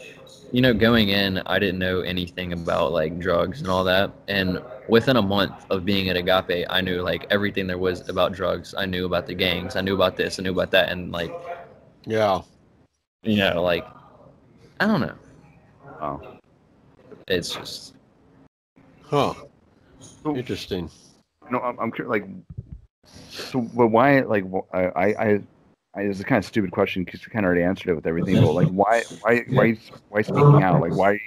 you know going in I didn't know anything about like drugs and all that and within a month of being at Agape I knew like everything there was about drugs. I knew about the gangs, I knew about this, I knew about that, and like Yeah. you know like I don't know, Oh, it's just Huh. so Interesting. no, I'm curious. Like, so, but why? Like, it's a kind of stupid question because you kind of already answered it with everything. But like, why speaking out? Like, why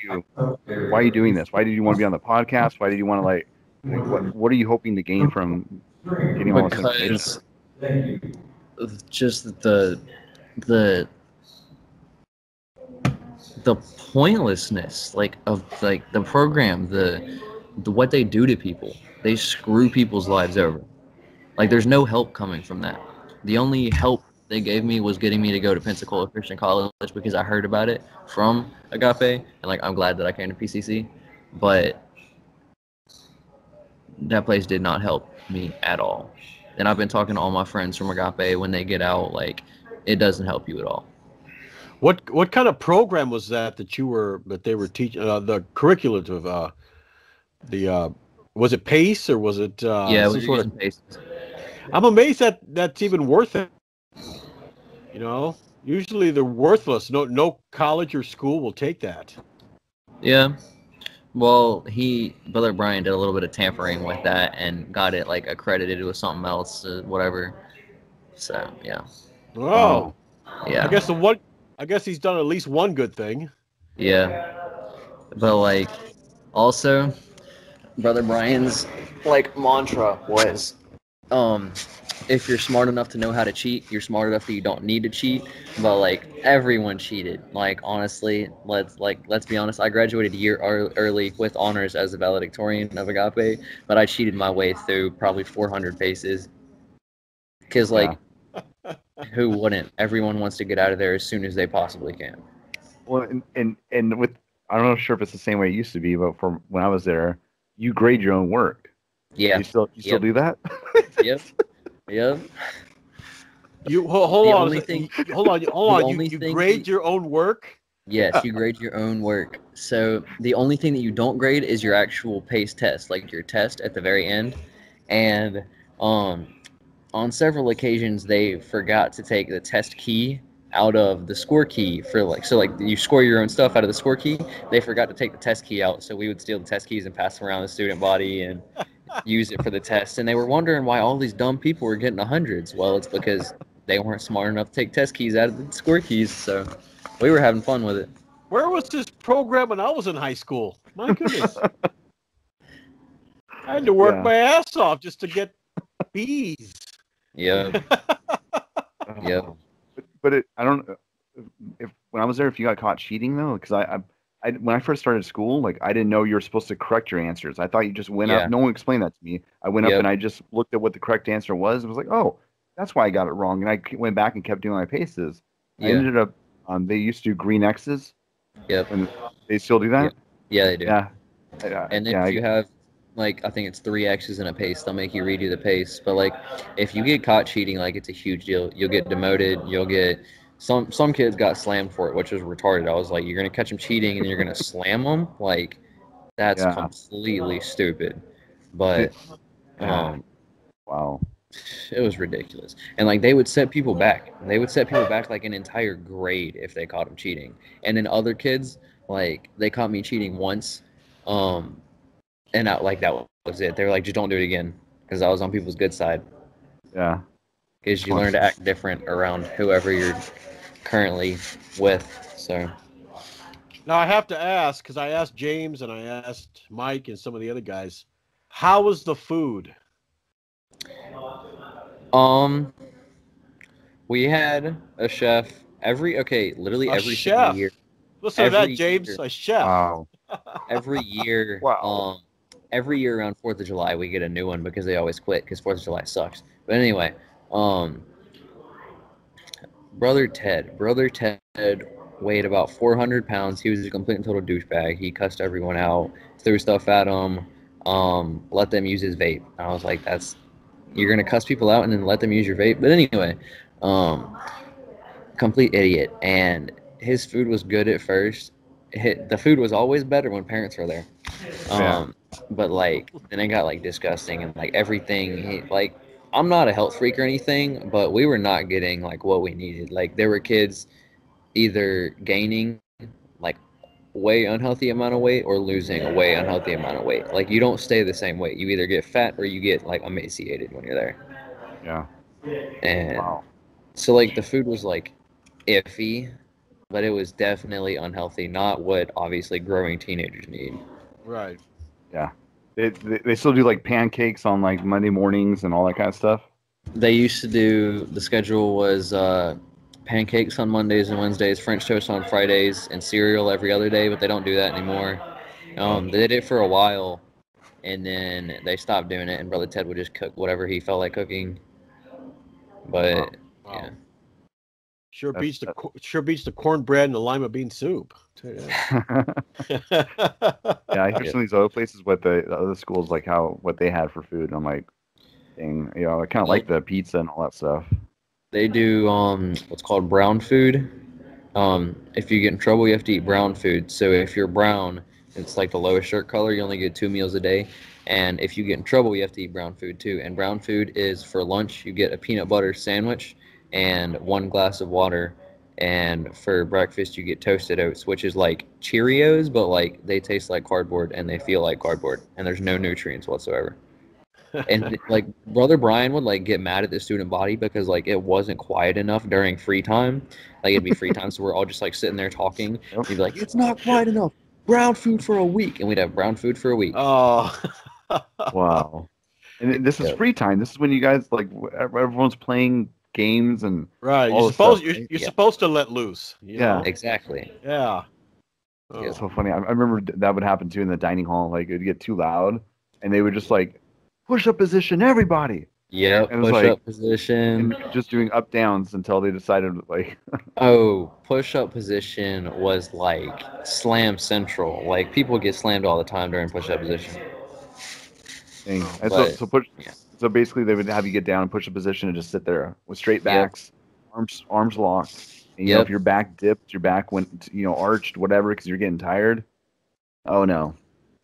are you doing this? Why did you want to be on the podcast? Why did you want to like what are you hoping to gain from getting all this information? because just the the pointlessness like of like the program, the what they do to people. They screw people's lives over. Like there's no help coming from that. The only help they gave me was getting me to go to Pensacola Christian College because I heard about it from Agape and like I'm glad that I came to PCC, but that place did not help me at all. And I've been talking to all my friends from Agape when they get out, like it doesn't help you at all. What kind of program was that they were teaching the curriculum of the Was it pace or was it Yeah, some we're sort using of? pace. I'm amazed that that's even worth it. You know, usually they're worthless. No college or school will take that. Yeah. Well, Brother Brian did a little bit of tampering with that and got it like accredited with something else, whatever. So yeah, Oh, I yeah, guess I guess he's done at least one good thing. yeah. But like, also, Brother Brian's like mantra was, um, if you're smart enough to know how to cheat, you're smart enough that you don't need to cheat. But like everyone cheated. Like honestly, let's be honest. I graduated a year early with honors as a valedictorian of Agape, but I cheated my way through probably 400 paces. Because Yeah. like, who wouldn't? Everyone wants to get out of there as soon as they possibly can. Well, and with I don't know sure if it's the same way it used to be, but from when I was there, you grade your own work. Yeah. You still Yep. do that? Yep. Yep. You hold The on, only thing. hold on, hold The on. only You thing. grade your own work. Yes, you grade your own work. So the only thing that you don't grade is your actual pace test, like your test at the very end. And um, on several occasions, they forgot to take the test key out of the score key for like you score your own stuff out of the score key. They forgot to take the test key out, so we would steal the test keys and pass them around the student body and use it for the test. And they were wondering why all these dumb people were getting hundreds. Well, it's because they weren't smart enough to take test keys out of the score keys. So we were having fun with it. Where was this program when I was in high school? My goodness. I had to work Yeah. my ass off just to get B's. Yeah. Yep. But I don't if when I was there if you got caught cheating though, because I when I first started school, like I didn't know you were supposed to correct your answers. I thought you just went Yeah. up. No one explained that to me. I went up Yep. and I just looked at what the correct answer was. And was like, oh, that's why I got it wrong. And I went back and kept doing my paces. I Yeah. ended up. They used to do green X's. Yep. And they still do that. Yep. Yeah, they do. Yeah. And if you have, like, I think it's 3 X's in a pace, they'll make you redo the pace. But like, if you get caught cheating, like, it's a huge deal. You'll get demoted. You'll get some kids got slammed for it, which was retarded. I was like, you're gonna catch them cheating and you're gonna slam them? Like, that's Yeah. completely stupid. But Wow. it was ridiculous. And like, they would set people back. They would set people back like an entire grade if they caught them cheating. And then other kids, like, they caught me cheating once. And that was it. They were like, just don't do it again, because I was on people's good side. Yeah. Because you learn to act different around whoever you're currently with. So Now I have to ask, because I asked James and I asked Mike and some of the other guys, how was the food? we had a chef literally every chef. single year. Listen to that, Every James. year. A chef. Wow. Every year. Wow. Every year around 4th of July, we get a new one because they always quit because 4th of July sucks. But anyway, Brother Ted weighed about 400 pounds. He was a complete and total douchebag. He cussed everyone out, threw stuff at them, let them use his vape. I was like, you're going to cuss people out and then let them use your vape? But anyway, complete idiot. And his food was good at first. The food was always better when parents were there. But like, then it got like disgusting and like everything. I'm not a health freak or anything, but we were not getting like what we needed. Like, there were kids either gaining like way unhealthy amount of weight or losing a way unhealthy amount of weight. Like, you don't stay the same weight. You either get fat or you get like emaciated when you're there. Yeah. And Wow. so like the food was like iffy, but it was definitely unhealthy, not what obviously growing teenagers need. Right. Yeah. They still do like pancakes on like Monday mornings and all that kind of stuff. They used to do, the schedule was pancakes on Mondays and Wednesdays, French toast on Fridays, and cereal every other day, but they don't do that anymore. They did it for a while, and then they stopped doing it, and Brother Ted would just cook whatever he felt like cooking. But, Wow. yeah. Sure beats the cornbread and the lima bean soup. Yeah, I hear some of these other places what the other schools like what they had for food. And I'm like, dang, I kind of like the pizza and all that stuff. They do what's called brown food. If you get in trouble, you have to eat brown food. So if you're brown, it's like the lowest shirt color. You only get 2 meals a day. And if you get in trouble, you have to eat brown food too. And brown food is for lunch, you get a peanut butter sandwich and 1 glass of water. And for breakfast, you get toasted oats, which is like Cheerios, but like they taste like cardboard and they feel like cardboard. And there's no nutrients whatsoever. And like Brother Brian would like get mad at the student body because like it wasn't quiet enough during free time. Like it'd be free time, so we're all just like sitting there talking. He'd be like, "It's not quiet enough. Brown food for a week," and we'd have brown food for a week. Oh. Wow. And this is free time. This is when you guys like everyone's playing games and Right. all You're this stuff, supposed right? you're supposed to let loose. You Yeah. know? Exactly. Yeah. Oh. It's so funny. I remember that would happen too in the dining hall. Like it'd get too loud, and they would just like push up position, everybody. Yep. And it was Push like- up position. And just doing up downs until they decided like Oh, push up position was like slam central. Like people get slammed all the time during push up position. thing. And But, yeah. so basically they would have you get down and push a position and just sit there with straight backs, arms locked. And, you know, if your back dipped, your back went, arched, whatever, because you're getting tired. Oh no.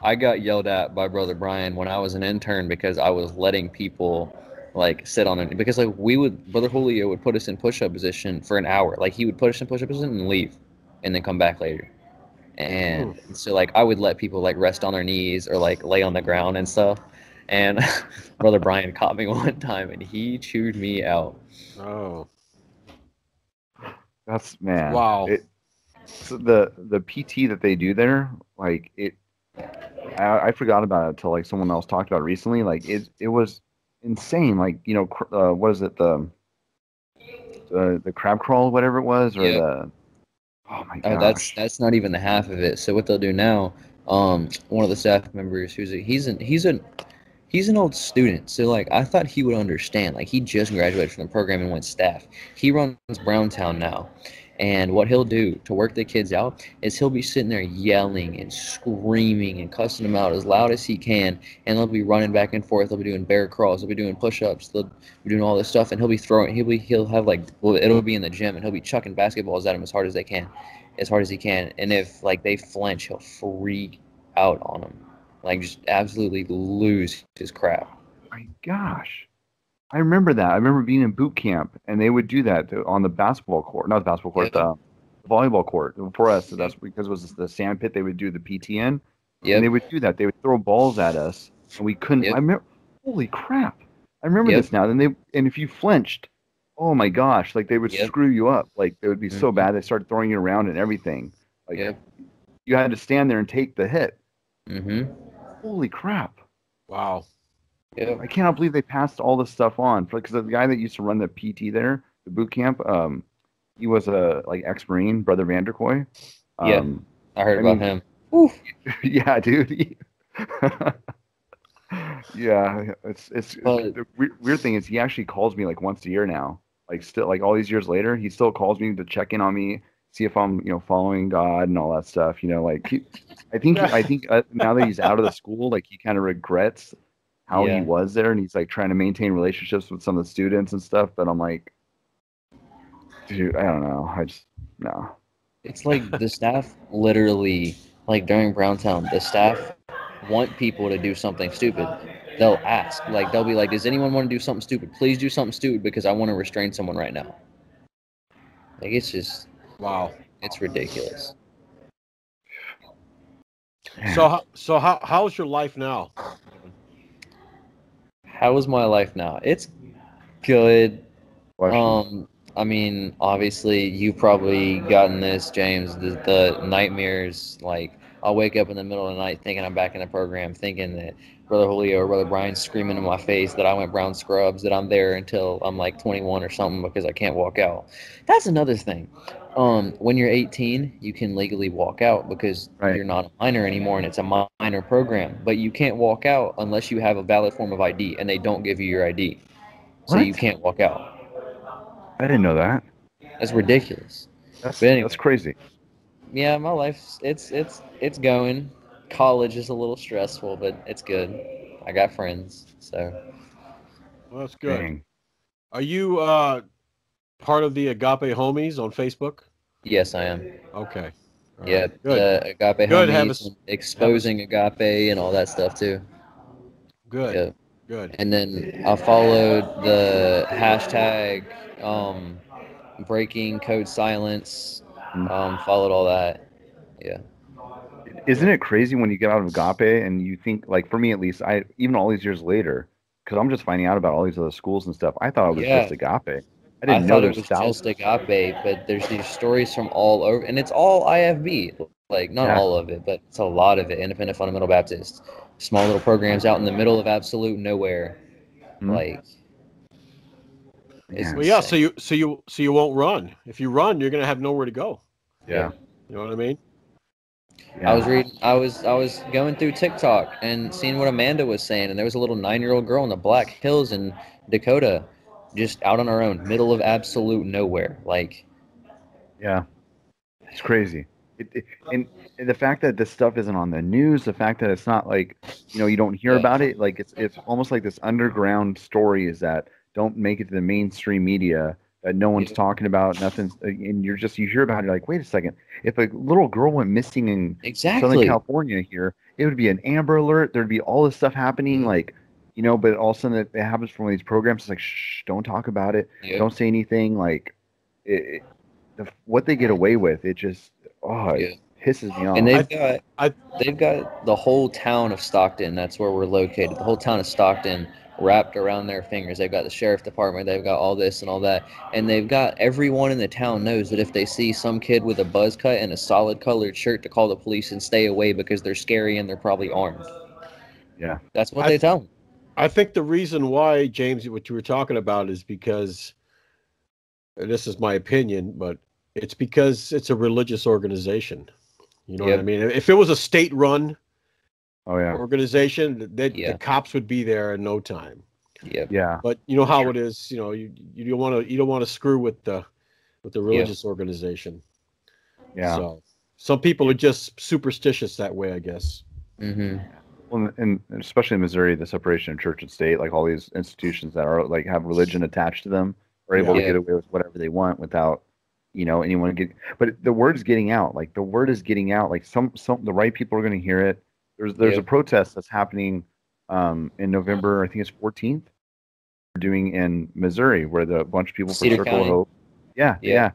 I got yelled at by Brother Brian when I was an intern because I was letting people like sit on it. Because like Brother Julio would put us in push-up position for an hour. Like he would put us in push-up position and leave and then come back later. And so like I would let people like rest on their knees or like lay on the ground and stuff. And Brother Brian caught me one time and he chewed me out. Oh. That's man. Wow. So the PT that they do there, like I forgot about it until like someone else talked about it recently. Like it was insane. Like what is it, the crab crawl, whatever it was, or the oh my gosh. That's not even the half of it. So what they'll do now, one of the staff members he's an old student, so like I thought he would understand. Like he just graduated from the program and went staff. He runs Browntown now. And what he'll do to work the kids out is he'll be sitting there yelling and screaming and cussing them out as loud as he can. And they'll be running back and forth. They'll be doing bear crawls. They'll be doing push-ups. They'll be doing all this stuff. And he'll be throwing. He'll have like, well, it'll be in the gym, and he'll be chucking basketballs at them as hard as he can. And if like they flinch, he'll freak out on them, like just absolutely lose his crap. My gosh. I remember that. I remember being in boot camp, and they would do that on the basketball court. Not the basketball court, the volleyball court. For us, that's because it was the sand pit they would do the PT in. Yep. And they would do that. They would throw balls at us, and we couldn't. Yep. I remember, holy crap. I remember this now. And if you flinched, oh my gosh, like they would screw you up. Like they would be so bad. They started throwing you around and everything. Like you had to stand there and take the hit. Holy crap. Wow. Yeah. I cannot believe they passed all this stuff on. Because the guy that used to run the PT there, the boot camp, he was a ex-Marine, Brother Vanderkoy. I heard about him. Yeah, dude. Yeah, it's the weird thing is he actually calls me like once a year now. Like still, like all these years later, he still calls me to check in on me, see if I'm following God and all that stuff. Like I think now that he's out of the school, like he kind of regrets how he was there, and he's like trying to maintain relationships with some of the students and stuff. But I'm like, dude, I don't know. No. It's like the staff literally, like during Browntown, the staff want people to do something stupid. They'll ask, like they'll be like, "Does anyone want to do something stupid? Please do something stupid because I want to restrain someone right now." Like it's just wow. It's ridiculous. So how's your life now? How is my life now? It's good. Question. I mean, obviously, you've probably gotten this, James, the nightmares. Like, I'll wake up in the middle of the night thinking I'm back in the program, thinking that Brother Julio or Brother Brian's screaming in my face that I went brown scrubs, that I'm there until I'm like 21 or something because I can't walk out. That's another thing. When you're 18, you can legally walk out because you're not a minor anymore and it's a minor program. But you can't walk out unless you have a valid form of ID, and they don't give you your ID. So you can't walk out. I didn't know that. That's ridiculous. That's crazy. Yeah, my life, it's going. College is a little stressful, but it's good. I got friends, so. Well, that's good. Dang. Are you part of the Agape Homies on Facebook? Yes, I am. Okay. Yeah, good. Agape Good. Homies, exposing Agape and all that stuff too. Good. Yeah. Good. And then I followed the hashtag breaking code silence. Followed all that. Yeah. Isn't it crazy when you get out of Agape and you think, like, for me at least, I even all these years later, because I'm just finding out about all these other schools and stuff. I thought it was Yeah. just Agape. I I didn't know thought it there's was just thousands. Agape, but there's these stories from all over, and it's all IFB. Like, not Yeah. all of it, but it's a lot of it. Independent Fundamental Baptist, small little programs out in the middle of absolute nowhere. Hmm? Like, it's Man. Well, yeah. insane. So you won't run. If you run, you're gonna have nowhere to go. Yeah. You know what I mean? I was Yeah. reading, I was going through TikTok and seeing what Amanda was saying, and there was a little 9-year-old girl in the Black Hills in Dakota, just out on her own, middle of absolute nowhere. Like, Yeah. It's crazy. And the fact that this stuff isn't on the news, the fact that it's not like, you don't hear yeah, about it, like it's almost like this underground stories that don't make it to the mainstream media that no one's yeah, talking about, nothing's, and you hear about it, you're like, wait a second, if a little girl went missing in Southern exactly. California here, it would be an Amber Alert, there'd be all this stuff happening, Mhm. like, but all of a sudden it happens from one of these programs, it's like, shh, don't talk about it, Yep, don't say anything, like, it, what they get away with, it just it yeah. pisses me And off. I I they've got the whole town of Stockton. That's where we're located. The whole town of Stockton wrapped around their fingers. They've got the sheriff department. They've got all this and all that, and they've got everyone in the town knows that if they see some kid with a buzz cut and a solid colored shirt, to call the police and stay away because they're scary and they're probably armed. Yeah, That's what I they tell them. I think the reason why, James, what you were talking about is because, and this is my opinion, but it's because it's a religious organization. You know what I Yep. mean? If it was a state-run oh yeah, organization, the Yeah. cops would be there in no time. Yep. yeah, But you know how it is. You don't want to screw with the Yeah. religious organization. yeah. So some people are just superstitious that way, I guess. Mhm. Well, and especially in Missouri, the separation of church and state, like all these institutions that are like have religion attached to them, are able Yeah. to Yeah. get away with whatever they want without, anyone get. But the word's getting out. Like the word is getting out. Like some the right people are going to hear it. There's a Yep. protest that's happening in November. I think it's 14th. Doing in Missouri, where the bunch of people from Cedar Circle of County. Hope. Yeah, Yep.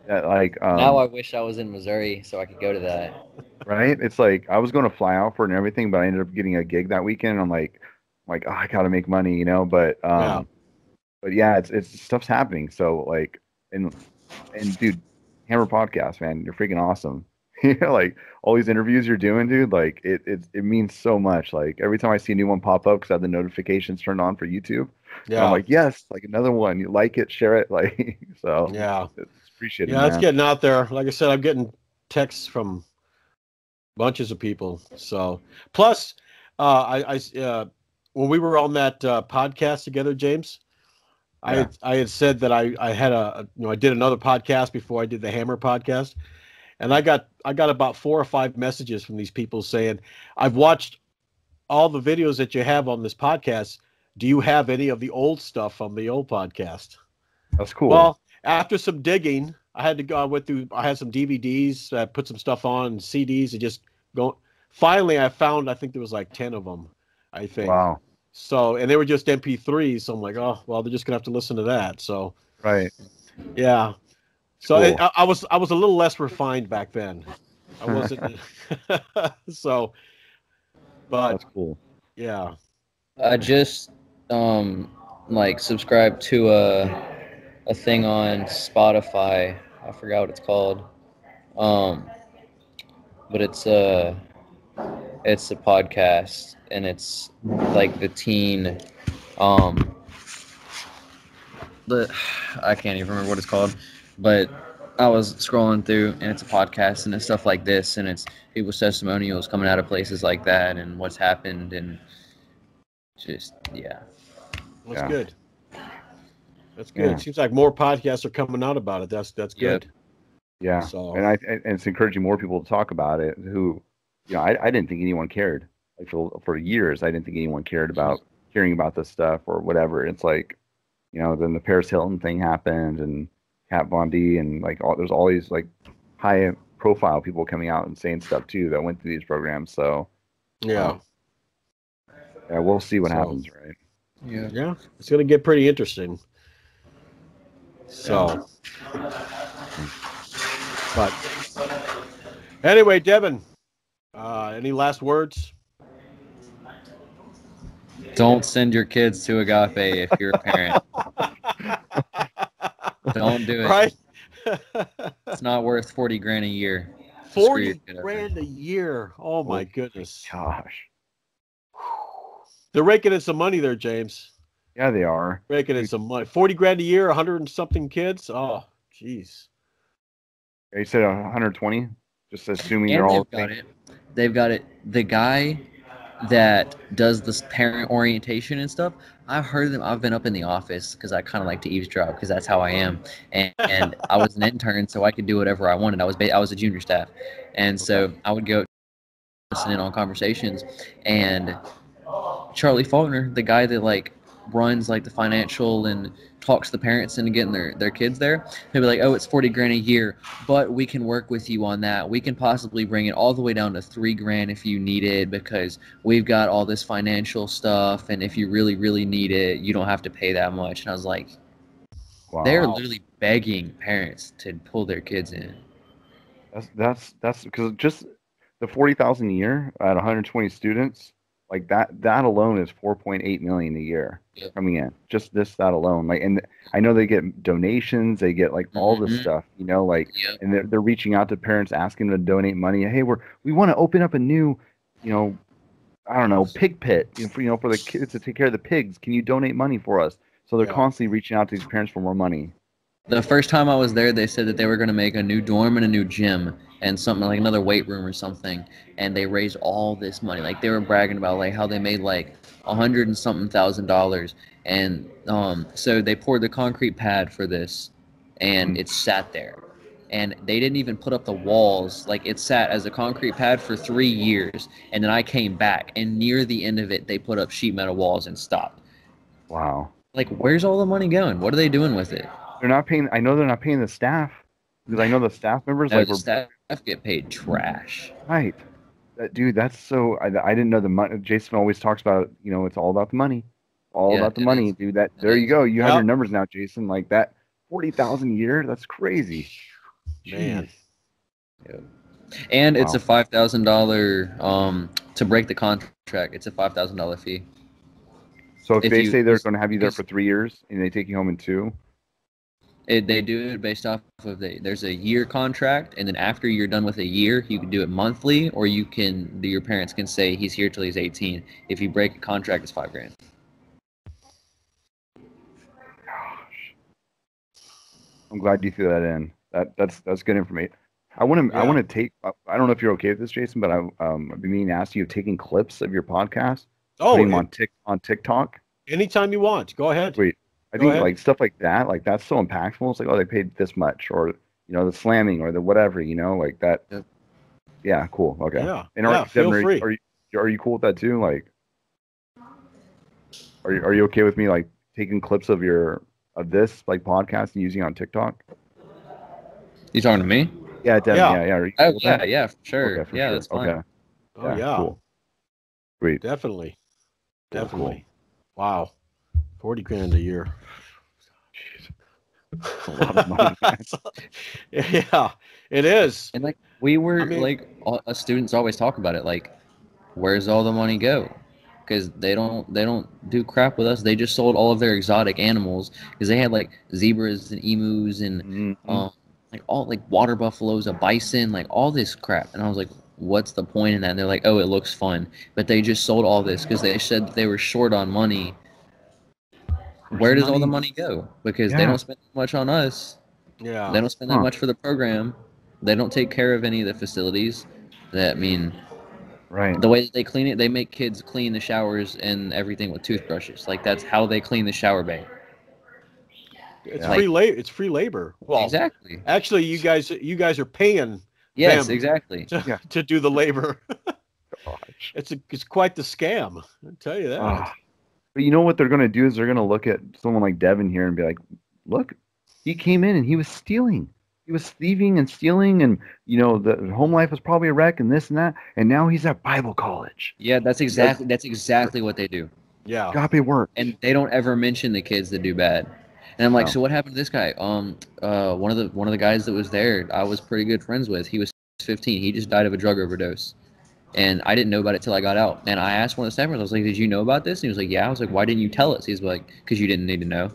yeah. Like Now I wish I was in Missouri so I could go to that. right? It's like I was going to fly out for it and everything, but I ended up getting a gig that weekend. And I'm like, oh, I gotta make money, Yeah. But yeah, it's stuff's happening. So like, and dude, Hammer Podcast, man, you're freaking awesome. Like all these interviews you're doing, dude, like it means so much. Like every time I see a new one pop up because I have the notifications turned on for YouTube, and I'm Yeah. like, yes, like another one. You like it, share it, like so. Yeah. It's appreciated, Yeah, it's man. getting out there. Like I said, I'm getting texts from bunches of people. So plus, when we were on that podcast together, James, Yeah, I had said that I had I did another podcast before I did the Hammer podcast, and I got about 4 or 5 messages from these people saying, I've watched all the videos that you have on this podcast. Do you have any of the old stuff from the old podcast? that's cool. Well, after some digging, I had to go. I went through. I had some DVDs. I put some stuff on CDs, and just go. Finally, I found. I think there was like 10 of them. I think Wow. so, and they were just MP3s. So I'm like, oh well, they're just gonna have to listen to that. So Right. yeah. It's So cool. I was a little less refined back then. I wasn't. So, but That's cool. yeah, I just like subscribed to a thing on Spotify. I forgot what it's called. Um, but it's a podcast and it's like the teen um the I can't even remember what it's called, but I was scrolling through and it's a podcast and it's stuff like this and it's people's testimonials coming out of places like that and what's happened and just yeah. that's Yeah. good. That's good. Yeah. It seems like more podcasts are coming out about it. That's Yep. good. Yeah. So And it's encouraging more people to talk about it who, I didn't think anyone cared. Like for years, I didn't think anyone cared about hearing about this stuff or whatever. It's like, then the Paris Hilton thing happened and Kat Von D and like there's all these like high profile people coming out and saying stuff too that went through these programs. So yeah. Yeah, we'll see what So, happens, right? Yeah, it's going to get pretty interesting. So, but anyway, Devin, any last words? Don't send your kids to Agape if you're a parent. Don't do it. Right? It's not worth 40 grand a year. 40 grand a year. Oh my goodness. Gosh. They're raking in some money there, James. Yeah, they are. Raking in some money. 40 grand a year, 100 and something kids. Oh, jeez. You said 120? Just assuming And they're all they've got it. They've got it. The guy that does this parent orientation and stuff, I've heard them. I've been up in the office because I kind of like to eavesdrop because that's how I am. And I was an intern, so I could do whatever I wanted. I was a junior staff, and so I would go listen in on conversations. And Charlie Faulkner, the guy that like runs like the financial and talks to the parents into getting their kids there, he'll be like, oh, it's 40 grand a year, but we can work with you on that. We can possibly bring it all the way down to 3 grand if you need it, because we've got all this financial stuff, and if you really, really need it, you don't have to pay that much. And I was like, Wow. they're literally begging parents to pull their kids in. That's because just the 40,000 a year at 120 students, like that alone is 4.8 million a year coming in. Just that alone. Like, and I know they get donations, they get like all this stuff, you know, like, and they're reaching out to parents asking them to donate money. Hey, we want to open up a new, you know, I don't know, pig pit, for the kids to take care of the pigs. Can you donate money for us? So they're constantly reaching out to these parents for more money. The first time I was there, they said that they were going to make a new dorm and a new gym and something like another weight room or something. And they raised all this money. Like they were bragging about like how they made like $100 and something thousand. And so they poured the concrete pad for this, and it sat there. And they didn't even put up the walls. Like it sat as a concrete pad for 3 years. And then I came back, and near the end of it, they put up sheet metal walls and stopped. Wow. Like, where's all the money going? What are they doing with it? They're not paying. I know they're not paying the staff, because I know the staff members the staff get paid trash. Right, dude. That's so. I didn't know the money. Jason always talks about, it's all about the money, about the money, dude. There you go. You have your numbers now, Jason. Like that 40,000 a year. That's crazy, man. Yeah. And it's a $5,000 to break the contract. It's a $5,000 fee. So if they say they're going to have you there for 3 years and they take you home in 2. They do it based off of there's a year contract, and then after you're done with a year, you can do it monthly, or your parents can say he's here till he's 18. If you break a contract, it's $5 grand. Gosh, I'm glad you threw that in. That's good information. I want to take. I don't know if you're okay with this, Jason, but I've been meaning to ask you, taking clips of your podcast, putting them on TikTok. Anytime you want, go ahead. Sweet. I think like stuff like that, like that's so impactful. It's like, oh, they paid this much, or the slamming, or the whatever, like that. Yep. Yeah, cool. Okay. Yeah. And feel free. Are you cool with that too? Like, are you okay with me like taking clips of this like podcast and using it on TikTok? You talking to me? Yeah, definitely. Yeah. Yeah, for sure. Okay, that's fine. Okay. Oh yeah. Cool. Sweet. Definitely. Cool. Wow. 40 grand a year. That's a lot of money. Yeah, it is. And like us students always talk about it. Like, where's all the money go? Because they don't do crap with us. They just sold all of their exotic animals, because they had like zebras and emus and like all like water buffaloes, a bison, like all this crap. And I was like, what's the point in that? And they're like, oh, it looks fun. But they just sold all this because they said that they were short on money. Where does all the money go? Because they don't spend much on us. Yeah. They don't spend that much for the program. They don't take care of any of the facilities. Right. The way that they clean it, they make kids clean the showers and everything with toothbrushes. Like that's how they clean the shower bay. It's free labor. It's free labor. Well, exactly. Actually, you guys are paying. Yes, exactly. To do the labor. Gosh. It's quite the scam. I'll tell you that. But you know what they're going to do is they're going to look at someone like Devin here and be like, look, he came in and he was stealing. he was thieving and stealing, and the home life was probably a wreck, and this and that, and now he's at Bible college. Yeah, that's exactly what they do. Yeah. Agape work. And they don't ever mention the kids that do bad. And I'm like, No. so what happened to this guy? One of the guys that was there, I was pretty good friends with. He was 15. He just died of a drug overdose. And I didn't know about it till I got out. And I asked one of the staff members, I was like, did you know about this? And he was like, yeah. I was like, why didn't you tell us? He's like, because you didn't need to know.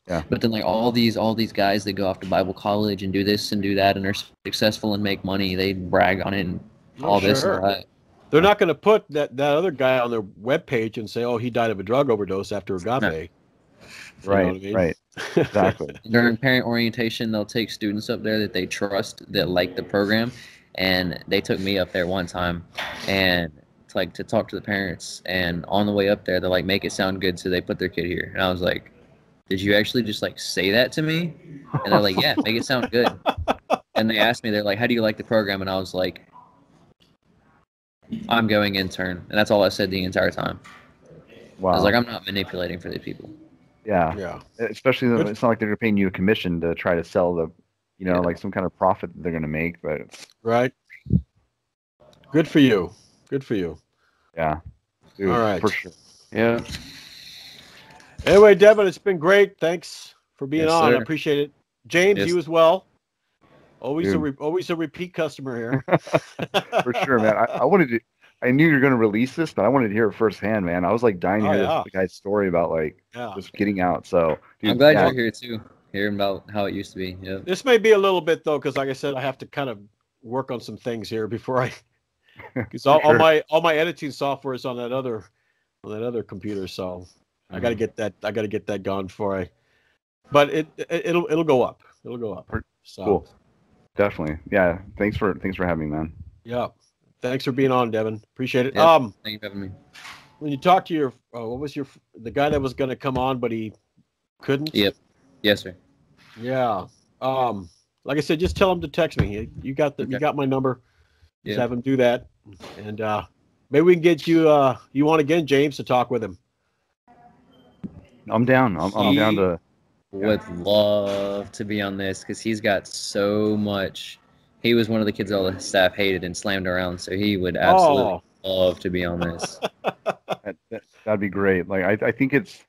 Yeah. But then like all these guys that go off to Bible college and do this and do that and are successful and make money, they brag on it and all this and that. They're not going to put that other guy on their webpage and say, oh, he died of a drug overdose after Agape. No. Right, right. Exactly. During parent orientation, they'll take students up there that they trust, that like the program. And they took me up there one time and to talk to the parents. And on the way up there, they're like, make it sound good. So they put their kid here. And I was like, did you actually just like say that to me? And they're like, yeah, make it sound good. And they asked me, they're like, how do you like the program? And I was like, I'm going intern. And that's all I said the entire time. Wow. I was like, I'm not manipulating for these people. Yeah. Yeah. Especially, it's not like they're paying you a commission to try to sell the, like some kind of profit that they're going to make. But right. Good for you. Good for you. Yeah. Dude, all right. For sure. Yeah. Anyway, Devon, it's been great. Thanks for being on. Sir. I appreciate it. James, Yes. you as well. Always Dude. always a repeat customer here. For sure, man. I knew you were going to release this, but I wanted to hear it firsthand, man. I was like dying to hear the guy's story about just getting out. So dude, I'm glad you're here too, hearing about how it used to be. Yeah. This may be a little bit though, because like I said, I have to kind of work on some things here before because all my editing software is on that other computer. So I got to get that gone before but it'll go up. It'll go up. So cool. Definitely. Yeah. Thanks for having me, man. Yeah. Thanks for being on, Devon. Appreciate it. Yeah, thank you for having me. When you talked to your what was the guy that was going to come on but he couldn't? Yep. Yes, sir. Yeah. Like I said, just tell him to text me. You got my number. Just have him do that. And maybe we can get you on again, James, to talk with him. I'm down. I'm down to. Would love to be on this because he's got so much. He was one of the kids all the staff hated and slammed around, so he would absolutely love to be on this. That'd be great. Like I think it's,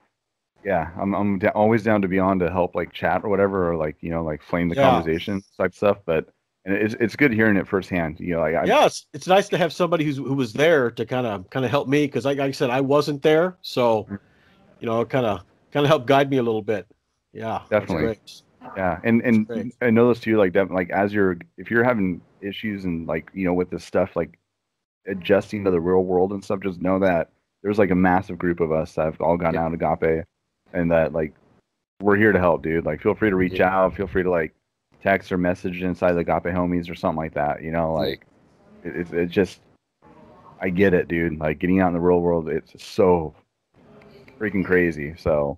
I'm always down to be on to help chat or whatever, or flame the conversation type stuff. But it's good hearing it firsthand. Yes, it's nice to have somebody who was there to kind of help me because like I said, I wasn't there, so kind of help guide me a little bit. Yeah, definitely. Yeah, and I know this too. If you're having issues and with this stuff, adjusting to the real world and stuff, just know that there's a massive group of us that have all gone out Agape, and that we're here to help, dude. Feel free to reach out. Feel free to text or message inside the Agape homies or something like that. It's just, I get it, dude. Getting out in the real world, it's so freaking crazy. So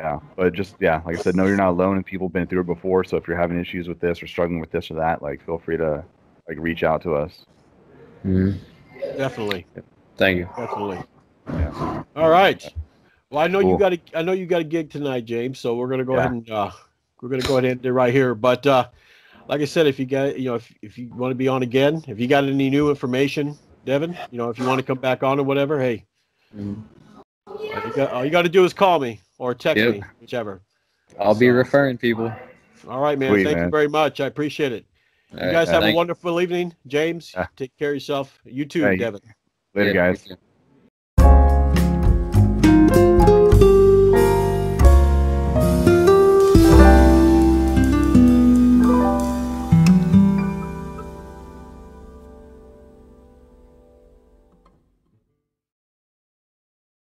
yeah, but just like I said, know you're not alone, and people have been through it before. So if you're having issues with this or struggling with this or that, feel free to reach out to us. Mm-hmm. Definitely. Thank you. Definitely. Yeah. All right. Well, I know Cool. you got a gig tonight, James. So we're gonna go ahead and end it right here. But like I said, if you got if you want to be on again, if you got any new information, Devon, if you want to come back on or whatever, hey, all you got to do is call me or text me, whichever. I'll be referring people. All right, man. Thank you very much. I appreciate it. You guys have a wonderful evening. James, take care of yourself. You too, Devon. Later, guys.